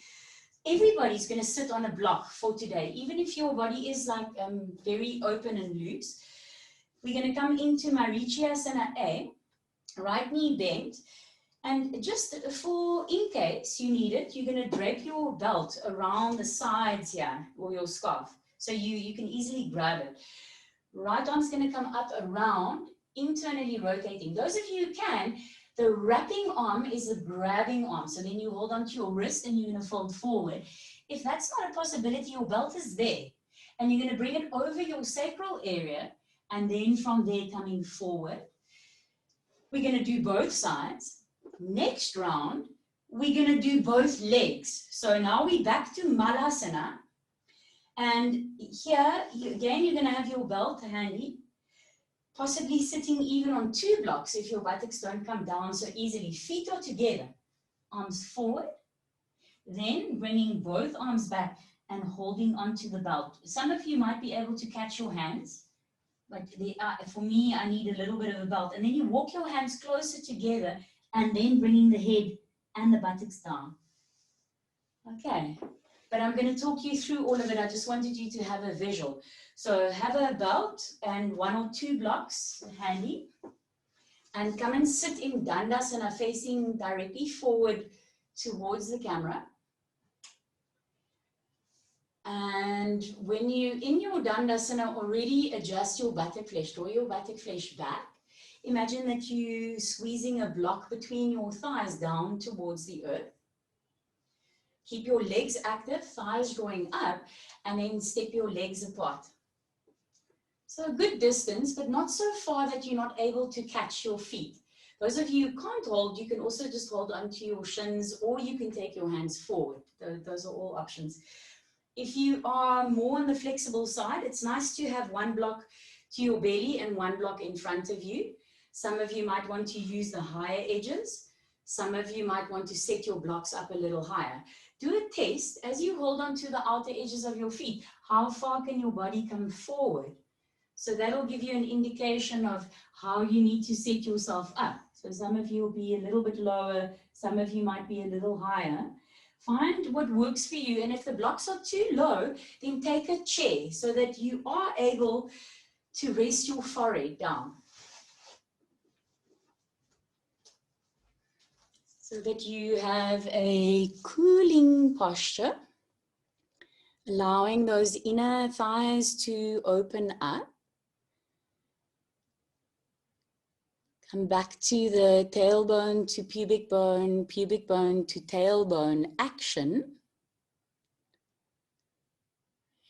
Everybody's going to sit on a block for today, even if your body is like very open and loose. We're going to come into Marichyasana A. Right knee bent, and just for in case you need it, you're going to drape your belt around the sides here, or your scarf, so you can easily grab it. Right arm's going to come up around, internally rotating. Those of you who can, the wrapping arm is the grabbing arm, so then you hold onto your wrist and you're going to fold forward. If that's not a possibility, your belt is there, and you're going to bring it over your sacral area, and then from there coming forward. We're going to do both sides. Next round, we're going to do both legs. So now we're back to Malasana. And here, again, you're going to have your belt handy, possibly sitting even on 2 blocks if your buttocks don't come down so easily. Feet are together, arms forward, then bringing both arms back and holding onto the belt. Some of you might be able to catch your hands. But for me, I need a little bit of a belt. And then you walk your hands closer together and then bringing the head and the buttocks down. Okay, but I'm going to talk you through all of it. I just wanted you to have a visual. So have a belt and 1 or 2 blocks handy. And come and sit in Dandasana, facing directly forward towards the camera. And when you, in your Dandasana, already adjust your buttock flesh, draw your buttock flesh back. Imagine that you're squeezing a block between your thighs down towards the earth. Keep your legs active, thighs drawing up, and then step your legs apart. So a good distance, but not so far that you're not able to catch your feet. Those of you who can't hold, you can also just hold onto your shins, or you can take your hands forward. Those are all options. If you are more on the flexible side, it's nice to have one block to your belly and one block in front of you. Some of you might want to use the higher edges. Some of you might want to set your blocks up a little higher. Do a test as you hold on to the outer edges of your feet. How far can your body come forward? So that'll give you an indication of how you need to set yourself up. So some of you will be a little bit lower, some of you might be a little higher. Find what works for you, and if the blocks are too low, then take a chair so that you are able to rest your forehead down. So that you have a cooling posture, allowing those inner thighs to open up. Come back to the tailbone to pubic bone to tailbone action.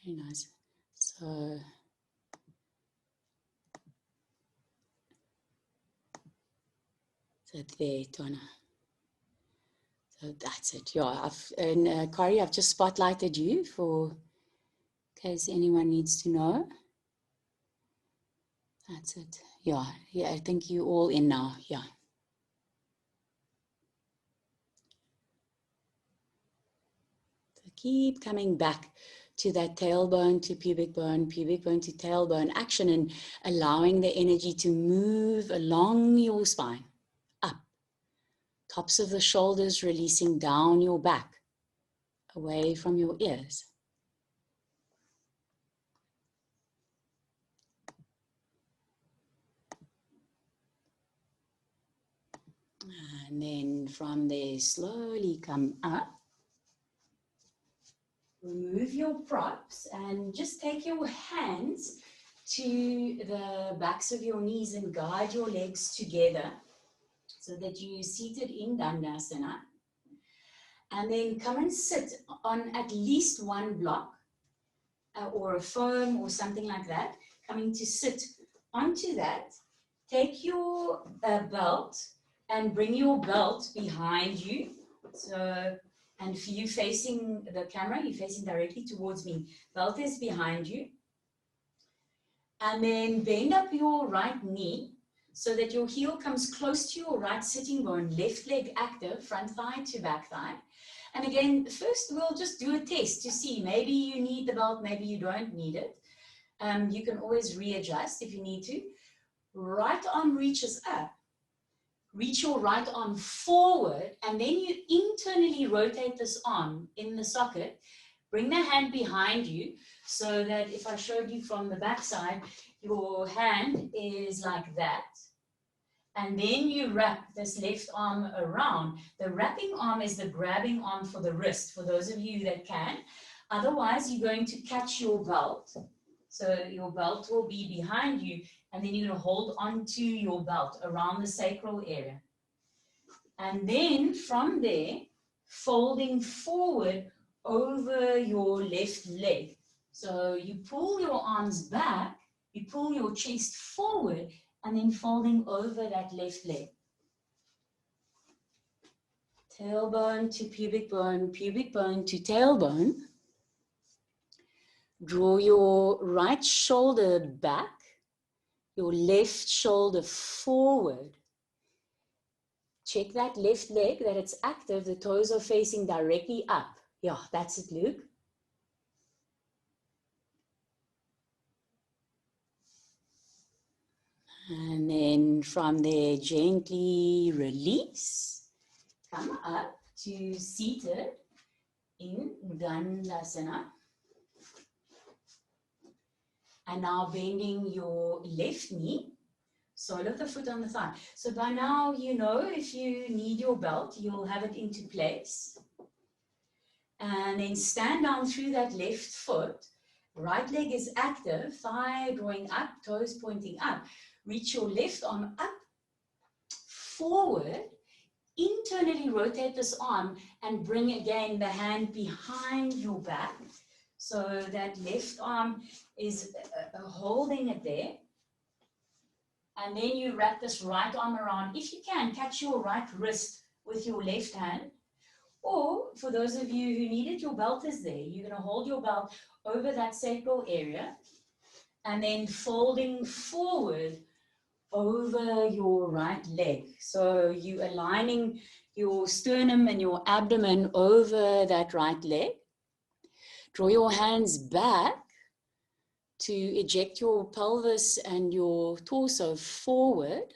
Very nice. So there, Tona. So that's it. Yeah, Kari, I've just spotlighted you for in case anyone needs to know. That's it. Yeah, I think you're all in now. Yeah. So keep coming back to that tailbone to pubic bone to tailbone action, and allowing the energy to move along your spine, up. Tops of the shoulders releasing down your back, away from your ears. And then from there, slowly come up. Remove your props and just take your hands to the backs of your knees and guide your legs together so that you're seated in Dandasana. And then come and sit on at least one block or a foam or something like that. Coming to sit onto that. Take your belt and bring your belt behind you. So, and for you facing the camera, you're facing directly towards me. Belt is behind you. And then bend up your right knee so that your heel comes close to your right sitting bone, left leg active, front thigh to back thigh. And again, first we'll just do a test to see, maybe you need the belt, maybe you don't need it. You can always readjust if you need to. Right arm reaches up. Reach your right arm forward, and then you internally rotate this arm in the socket. Bring the hand behind you so that if I showed you from the back side, your hand is like that. And then you wrap this left arm around. The wrapping arm is the grabbing arm for the wrist, for those of you that can. Otherwise, you're going to catch your belt. So your belt will be behind you, and then you're going to hold onto your belt around the sacral area. And then from there, folding forward over your left leg. So you pull your arms back, you pull your chest forward, and then folding over that left leg. Tailbone to pubic bone to tailbone. Draw your right shoulder back, your left shoulder forward. Check that left leg, that it's active, the toes are facing directly up. Yeah, that's it, Luke. And then from there, gently release. Come up to seated in Dandasana. And now bending your left knee, sole of the foot on the thigh. So by now, you know if you need your belt, you'll have it into place. And then stand down through that left foot. Right leg is active, thigh drawing up, toes pointing up. Reach your left arm up, forward, internally internally rotate this arm and bring again the hand behind your back. So that left arm is holding it there. And then you wrap this right arm around. If you can, catch your right wrist with your left hand. Or for those of you who need it, your belt is there. You're going to hold your belt over that sacral area and then folding forward over your right leg. So you aligning your sternum and your abdomen over that right leg. Draw your hands back to eject your pelvis and your torso forward.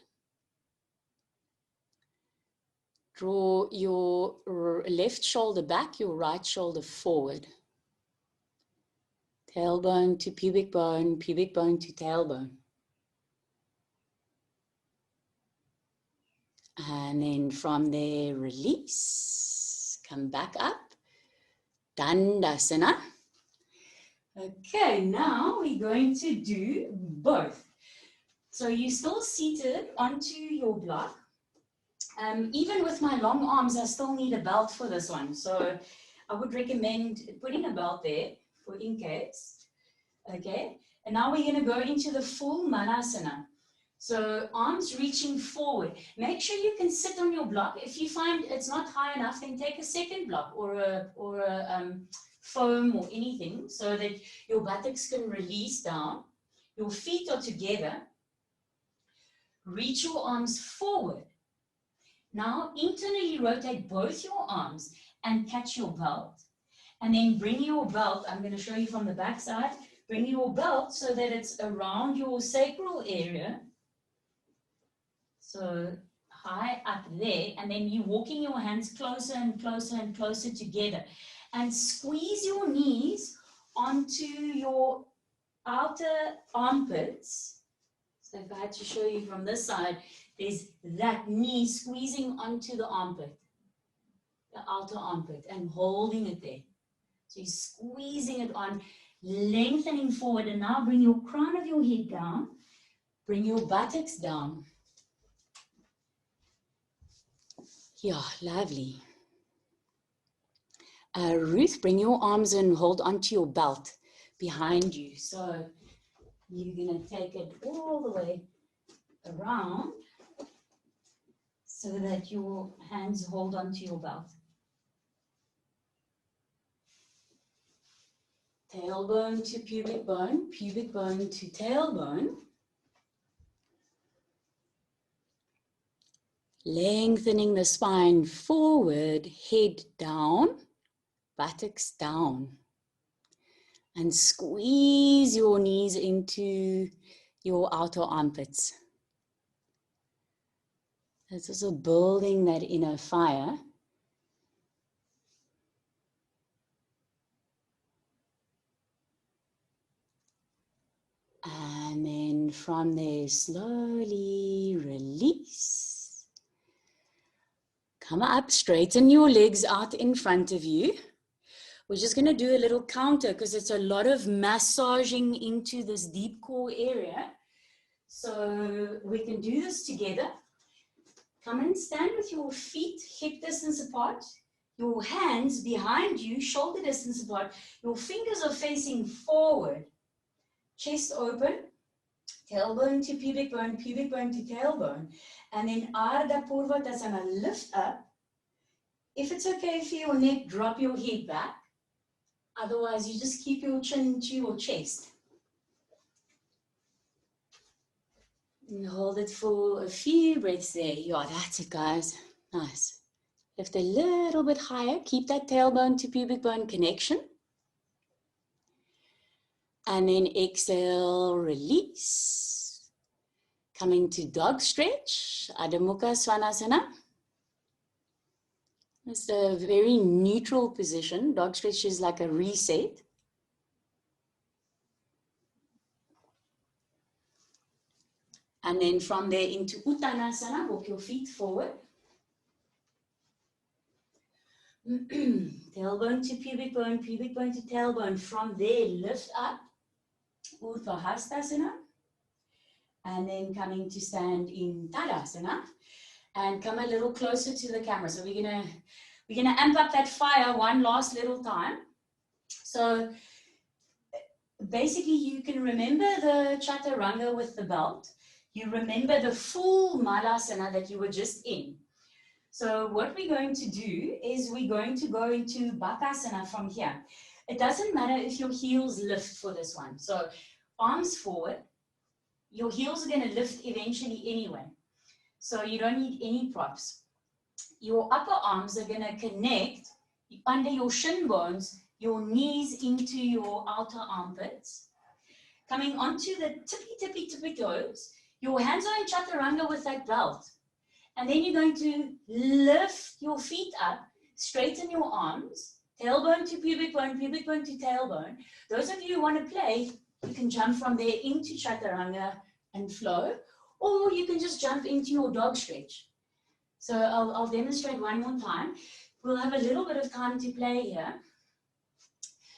Draw your left shoulder back, your right shoulder forward. Tailbone to pubic bone to tailbone. And then from there, release. Come back up. Dandasana. Okay, now we're going to do both. So you're still seated onto your block. Even with my long arms, I still need a belt for this one. So I would recommend putting a belt there for in case. Okay, and now we're going to go into the full Manasana. So arms reaching forward. Make sure you can sit on your block. If you find it's not high enough, then take a second block or a foam or anything so that your buttocks can release down. Your feet are together. Reach your arms forward. Now internally rotate both your arms and catch your belt. And then bring your belt, I'm going to show you from the back side, bring your belt so that it's around your sacral area. So high up there, and then you're walking your hands closer and closer and closer together. And squeeze your knees onto your outer armpits. So if I had to show you from this side, there's that knee squeezing onto the armpit, the outer armpit, and holding it there. So you're squeezing it on, lengthening forward, and now bring your crown of your head down, bring your buttocks down. Yeah, lovely. Ruth, bring your arms and hold onto your belt behind you. So you're going to take it all the way around so that your hands hold onto your belt. Tailbone to pubic bone to tailbone. Lengthening the spine forward, head down, buttocks down. And squeeze your knees into your outer armpits. That's also building that inner fire. And then from there, slowly release. Come up, straighten your legs out in front of you. We're just going to do a little counter because it's a lot of massaging into this deep core area. So we can do this together. Come and stand with your feet hip distance apart. Your hands behind you, shoulder distance apart. Your fingers are facing forward. Chest open. Tailbone to pubic bone to tailbone. And then Ardha Purvatasana, lift up. If it's okay for your neck, drop your head back. Otherwise, you just keep your chin to your chest. And hold it for a few breaths there. Yeah, that's it, guys. Nice. Lift a little bit higher. Keep that tailbone to pubic bone connection. And then exhale, release. Coming to dog stretch, Adho Mukha Svanasana. It's a very neutral position. Dog stretch is like a reset. And then from there into Uttanasana, walk your feet forward. Tailbone to pubic bone to tailbone. From there, lift up, Urdhva Hastasana. And then coming to stand in Tadasana. And come a little closer to the camera. So we're gonna amp up that fire one last little time. So basically you can remember the Chaturanga with the belt. You remember the full Malasana that you were just in. So what we're going to do is we're going to go into Bakasana from here. It doesn't matter if your heels lift for this one. So arms forward, your heels are going to lift eventually anyway. So you don't need any props. Your upper arms are going to connect under your shin bones, your knees into your outer armpits. Coming onto the tippy toes, your hands are in Chaturanga with that belt. And then you're going to lift your feet up, straighten your arms, tailbone to pubic bone to tailbone. Those of you who want to play, you can jump from there into Chaturanga and flow, or you can just jump into your dog stretch. So I'll demonstrate one more time. We'll have a little bit of time to play here.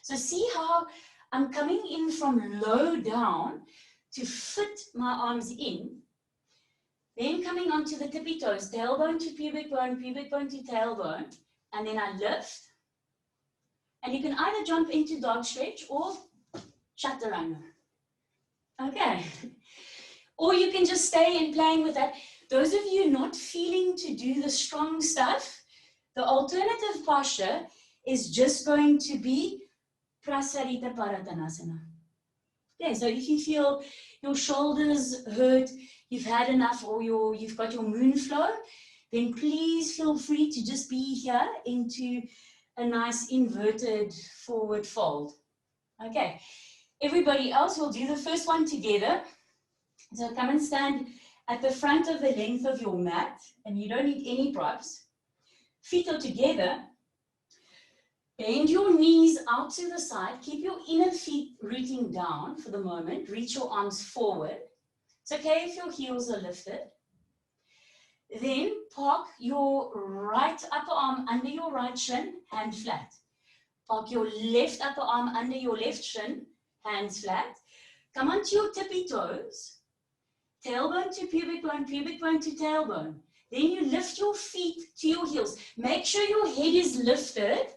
So see how I'm coming in from low down to fit my arms in. Then coming onto the tippy toes, tailbone to pubic bone to tailbone, and then I lift. And you can either jump into dog stretch or Chaturanga. Okay. Or you can just stay in playing with that. Those of you not feeling to do the strong stuff, the alternative posture is just going to be Prasarita Paradhanasana. Okay, so if you feel your shoulders hurt, you've had enough, or you've got your moon flow, then please feel free to just be here into a nice inverted forward fold. Okay, everybody else will do the first one together. So come and stand at the front of the length of your mat, and you don't need any props. Feet are together. Bend your knees out to the side. Keep your inner feet rooting down for the moment. Reach your arms forward. It's okay if your heels are lifted. Then park your right upper arm under your right shin, hand flat. Park your left upper arm under your left shin, hands flat. Come onto your tippy toes. Tailbone to pubic bone to tailbone. Then you lift your feet to your heels. Make sure your head is lifted.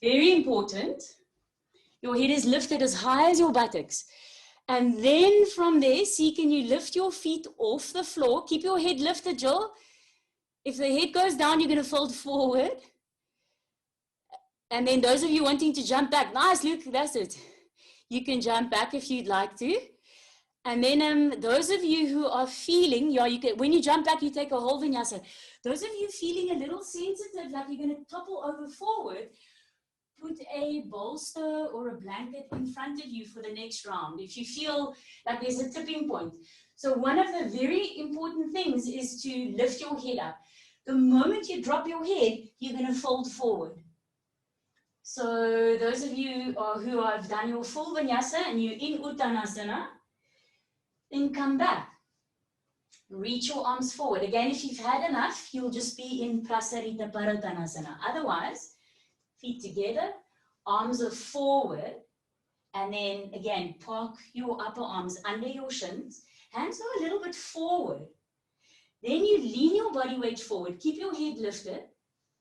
Very important. Your head is lifted as high as your buttocks. And then from there, see, can you lift your feet off the floor? Keep your head lifted, Jill. If the head goes down, you're going to fold forward. And then those of you wanting to jump back, nice, Luke, that's it. You can jump back if you'd like to. And then those of you who are feeling, when you jump back, you take a whole vinyasa. Those of you feeling a little sensitive, like you're going to topple over forward, put a bolster or a blanket in front of you for the next round if you feel like there's a tipping point. So one of the very important things is to lift your head up. The moment you drop your head, you're going to fold forward. So those of you who have done your full vinyasa and you're in Uttanasana, then come back. Reach your arms forward. Again, if you've had enough, you'll just be in Prasarita Paradhanasana. Otherwise, feet together, arms are forward, and then again, park your upper arms under your shins, hands go a little bit forward. Then you lean your body weight forward, keep your head lifted,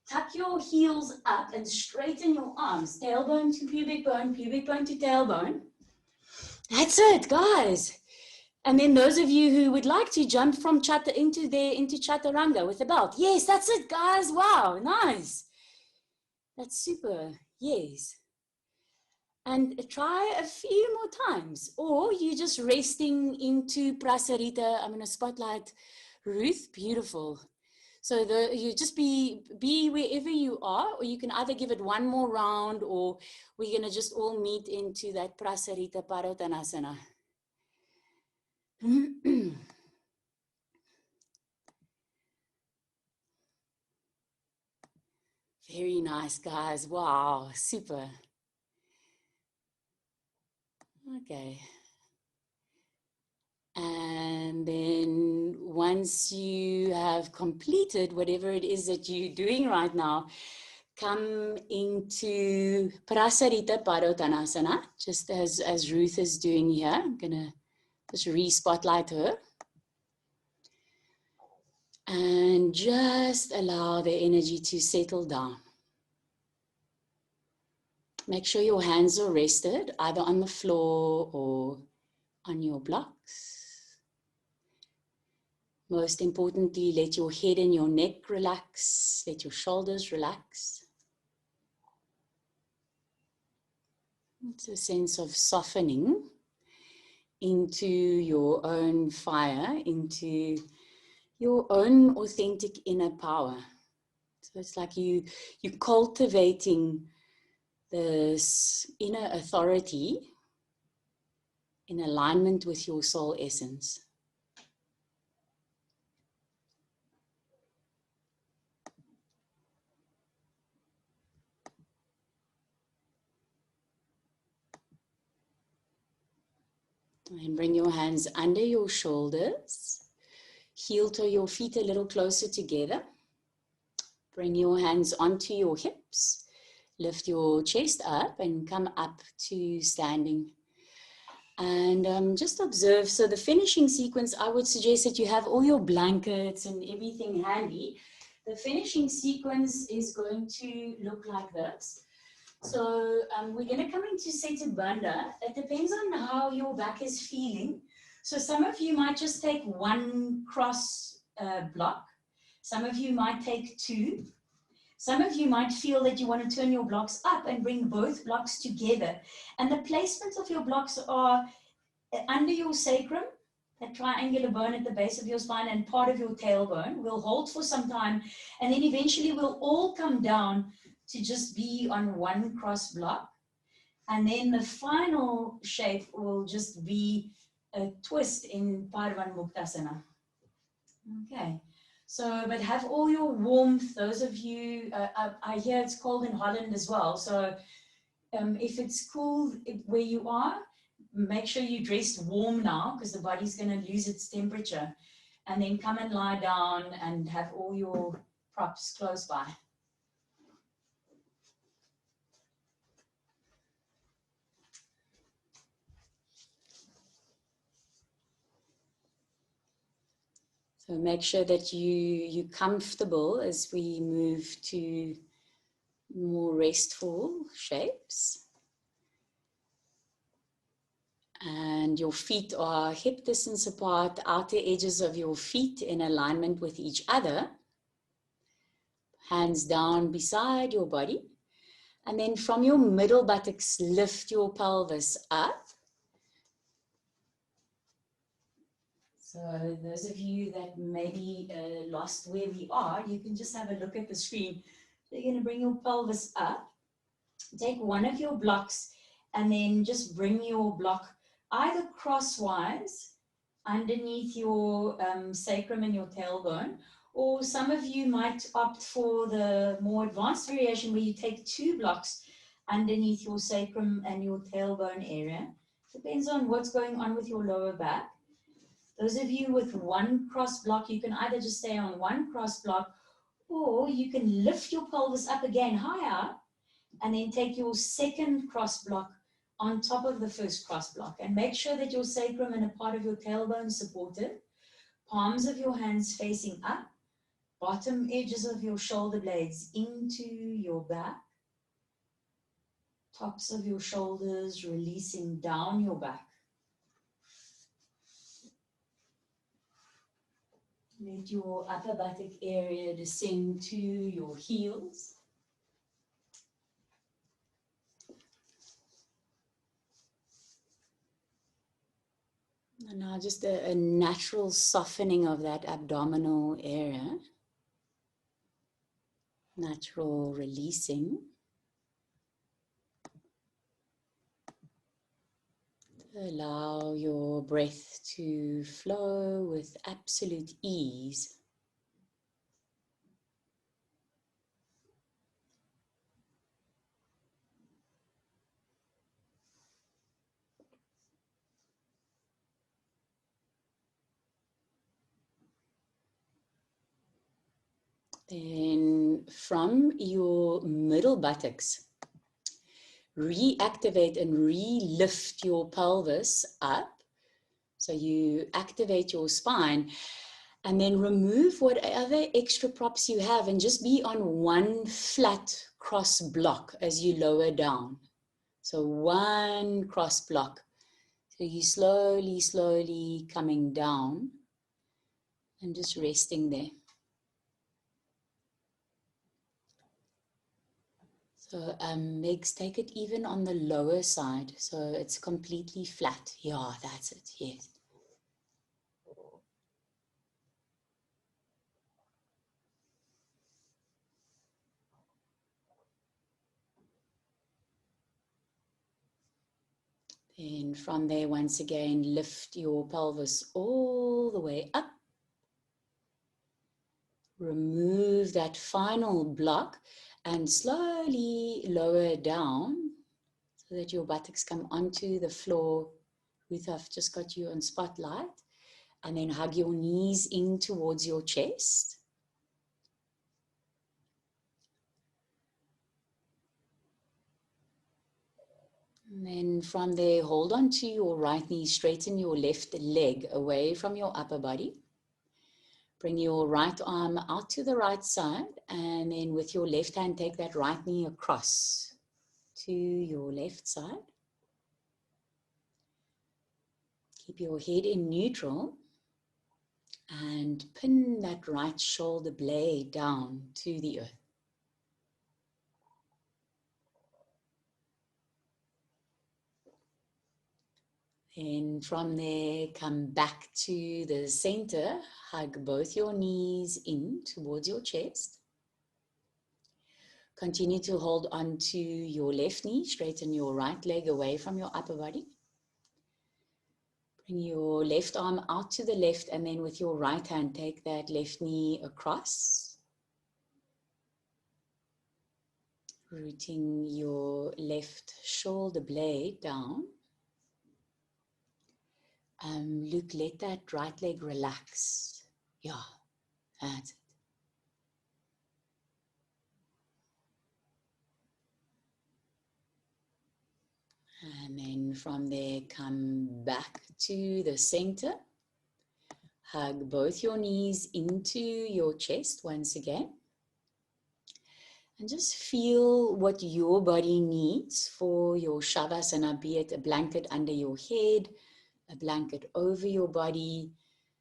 tuck your heels up and straighten your arms, tailbone to pubic bone to tailbone. That's it, guys. And then those of you who would like to jump from into Chaturanga with the belt. Yes, that's it, guys. Wow, nice. That's super, yes. And try a few more times. Or you just resting into Prasarita. I'm going to spotlight Ruth. Beautiful. So you just be wherever you are, or you can either give it one more round, or we're going to just all meet into that Prasarita Paradhanasana. Very nice, guys. Wow, super. Okay. And then once you have completed whatever it is that you're doing right now, come into Prasarita Paradhanasana, just as Ruth is doing here. I'm going to just re-spotlight her. And just allow the energy to settle down. Make sure your hands are rested, either on the floor or on your blocks. Most importantly, let your head and your neck relax. Let your shoulders relax. It's a sense of softening into your own fire, into your own authentic inner power. So it's like you're cultivating this inner authority in alignment with your soul essence. And bring your hands under your shoulders. Heel toe your feet a little closer together. Bring your hands onto your hips. Lift your chest up and come up to standing. And just observe. So the finishing sequence, I would suggest that you have all your blankets and everything handy. The finishing sequence is going to look like this. So we're going to come into Chaturanga Bandha. It depends on how your back is feeling. So some of you might just take one cross block. Some of you might take two. Some of you might feel that you want to turn your blocks up and bring both blocks together. And the placement of your blocks are under your sacrum, that triangular bone at the base of your spine, and part of your tailbone. We'll hold for some time, and then eventually we'll all come down to just be on one cross block. And then the final shape will just be a twist in Bakasana. Okay. So, but have all your warmth. Those of you, I hear it's cold in Holland as well. So if it's cool where you are, make sure you're dressed warm now, because the body's going to lose its temperature. And then come and lie down and have all your props close by. So make sure that you're comfortable as we move to more restful shapes. And your feet are hip distance apart, outer edges of your feet in alignment with each other. Hands down beside your body. And then from your middle buttocks, lift your pelvis up. So those of you that maybe lost where we are, you can just have a look at the screen. So you're going to bring your pelvis up. Take one of your blocks and then just bring your block either crosswise underneath your sacrum and your tailbone, or some of you might opt for the more advanced variation where you take two blocks underneath your sacrum and your tailbone area. Depends on what's going on with your lower back. Those of you with one cross block, you can either just stay on one cross block, or you can lift your pelvis up again higher and then take your second cross block on top of the first cross block. And make sure that your sacrum and a part of your tailbone is supported. Palms of your hands facing up. Bottom edges of your shoulder blades into your back. Tops of your shoulders releasing down your back. Let your upper buttock area descend to your heels. And now just a natural softening of that abdominal area. Natural releasing. Allow your breath to flow with absolute ease. Then from your middle buttocks, reactivate and re-lift your pelvis up. So you activate your spine And then remove whatever extra props you have and just be on one flat cross block as you lower down. So one cross block. So you slowly, slowly coming down and just resting there. So Megs, take it even on the lower side. So it's completely flat. Yeah, that's it. Yes. Then from there, once again, lift your pelvis all the way up. Remove that final block and slowly lower down so that your buttocks come onto the floor. Ruth, I've just got you on spotlight. And then hug your knees in towards your chest. And then from there, hold on to your right knee, straighten your left leg away from your upper body. Bring your right arm out to the right side, and then with your left hand, take that right knee across to your left side. Keep your head in neutral and pin that right shoulder blade down to the earth. Then from there, come back to the center. Hug both your knees in towards your chest. Continue to hold on to your left knee. Straighten your right leg away from your upper body. Bring your left arm out to the left, and then with your right hand, take that left knee across. Rooting your left shoulder blade down. Luke, let that right leg relax. Yeah, that's it. And then from there, come back to the center. Hug both your knees into your chest once again. And just feel what your body needs for your Shavasana, be it a blanket under your head, a blanket over your body,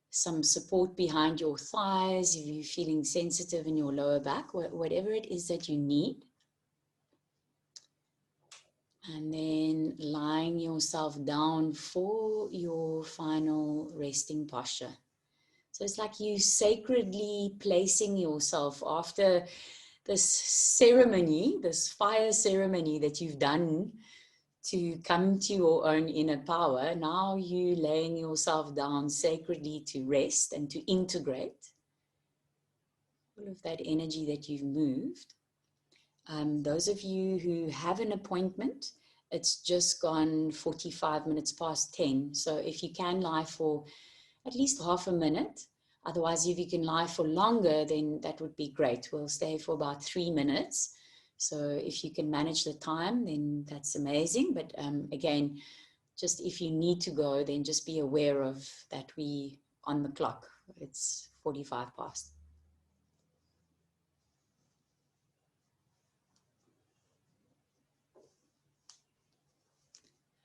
some support behind your thighs if you're feeling sensitive in your lower back, whatever it is that you need. And then lying yourself down for your final resting posture. So it's like you sacredly placing yourself after this ceremony, this fire ceremony that you've done to come to your own inner power. Now you laying yourself down sacredly to rest and to integrate all of that energy that you've moved. Those of you who have an appointment, it's just gone 45 minutes past 10. So if you can lie for at least half a minute, otherwise if you can lie for longer, then that would be great. We'll stay for about 3 minutes. So if you can manage the time, then that's amazing. But again, just if you need to go, then just be aware of that we on the clock. It's 45 past.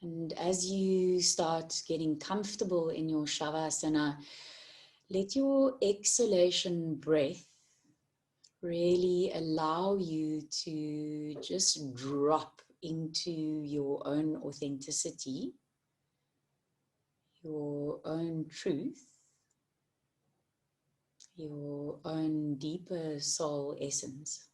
And as you start getting comfortable in your Shavasana, let your exhalation breath really allow you to just drop into your own authenticity, your own truth, your own deeper soul essence.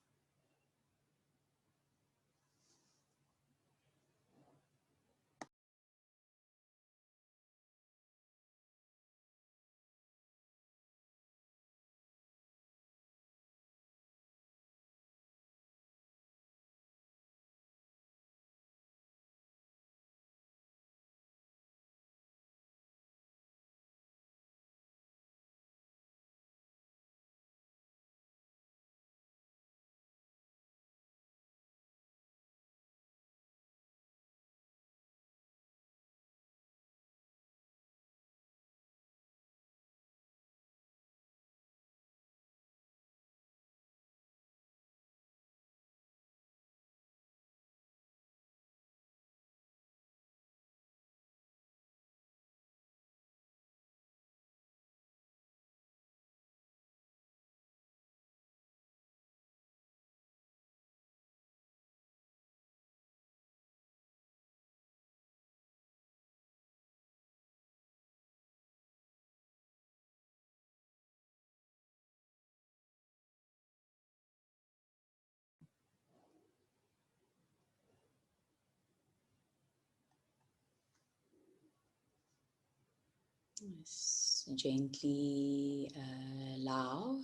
Just gently allow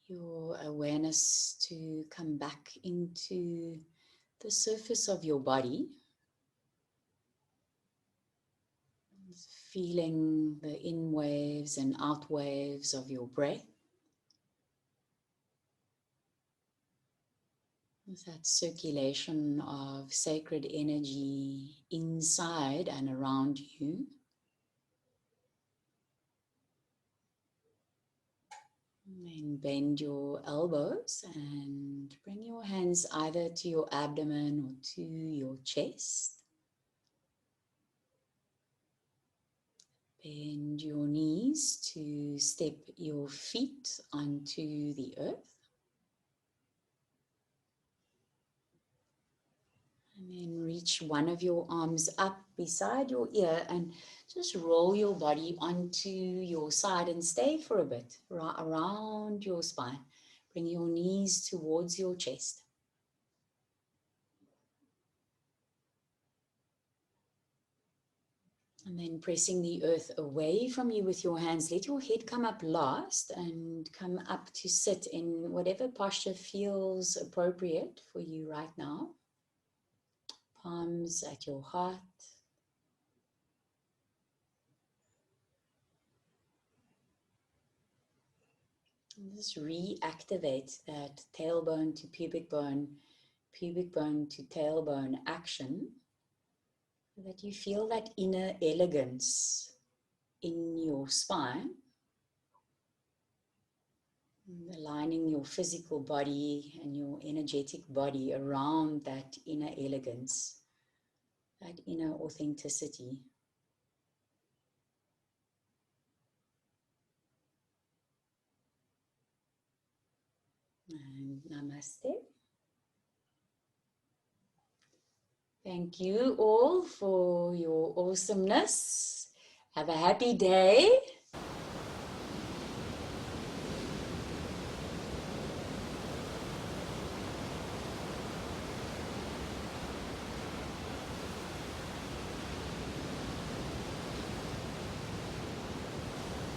your awareness to come back into the surface of your body, feeling the in waves and out waves of your breath. That circulation of sacred energy inside and around you. And then bend your elbows and bring your hands either to your abdomen or to your chest. Bend your knees to step your feet onto the earth. And then reach one of your arms up beside your ear and just roll your body onto your side and stay for a bit around your spine. Bring your knees towards your chest. And then pressing the earth away from you with your hands, let your head come up last and come up to sit in whatever posture feels appropriate for you right now. Palms at your heart. And just reactivate that tailbone to pubic bone to tailbone action, so that you feel that inner elegance in your spine, aligning your physical body and your energetic body around that inner elegance, that inner authenticity. And namaste. Thank you all for your awesomeness. Have a happy day.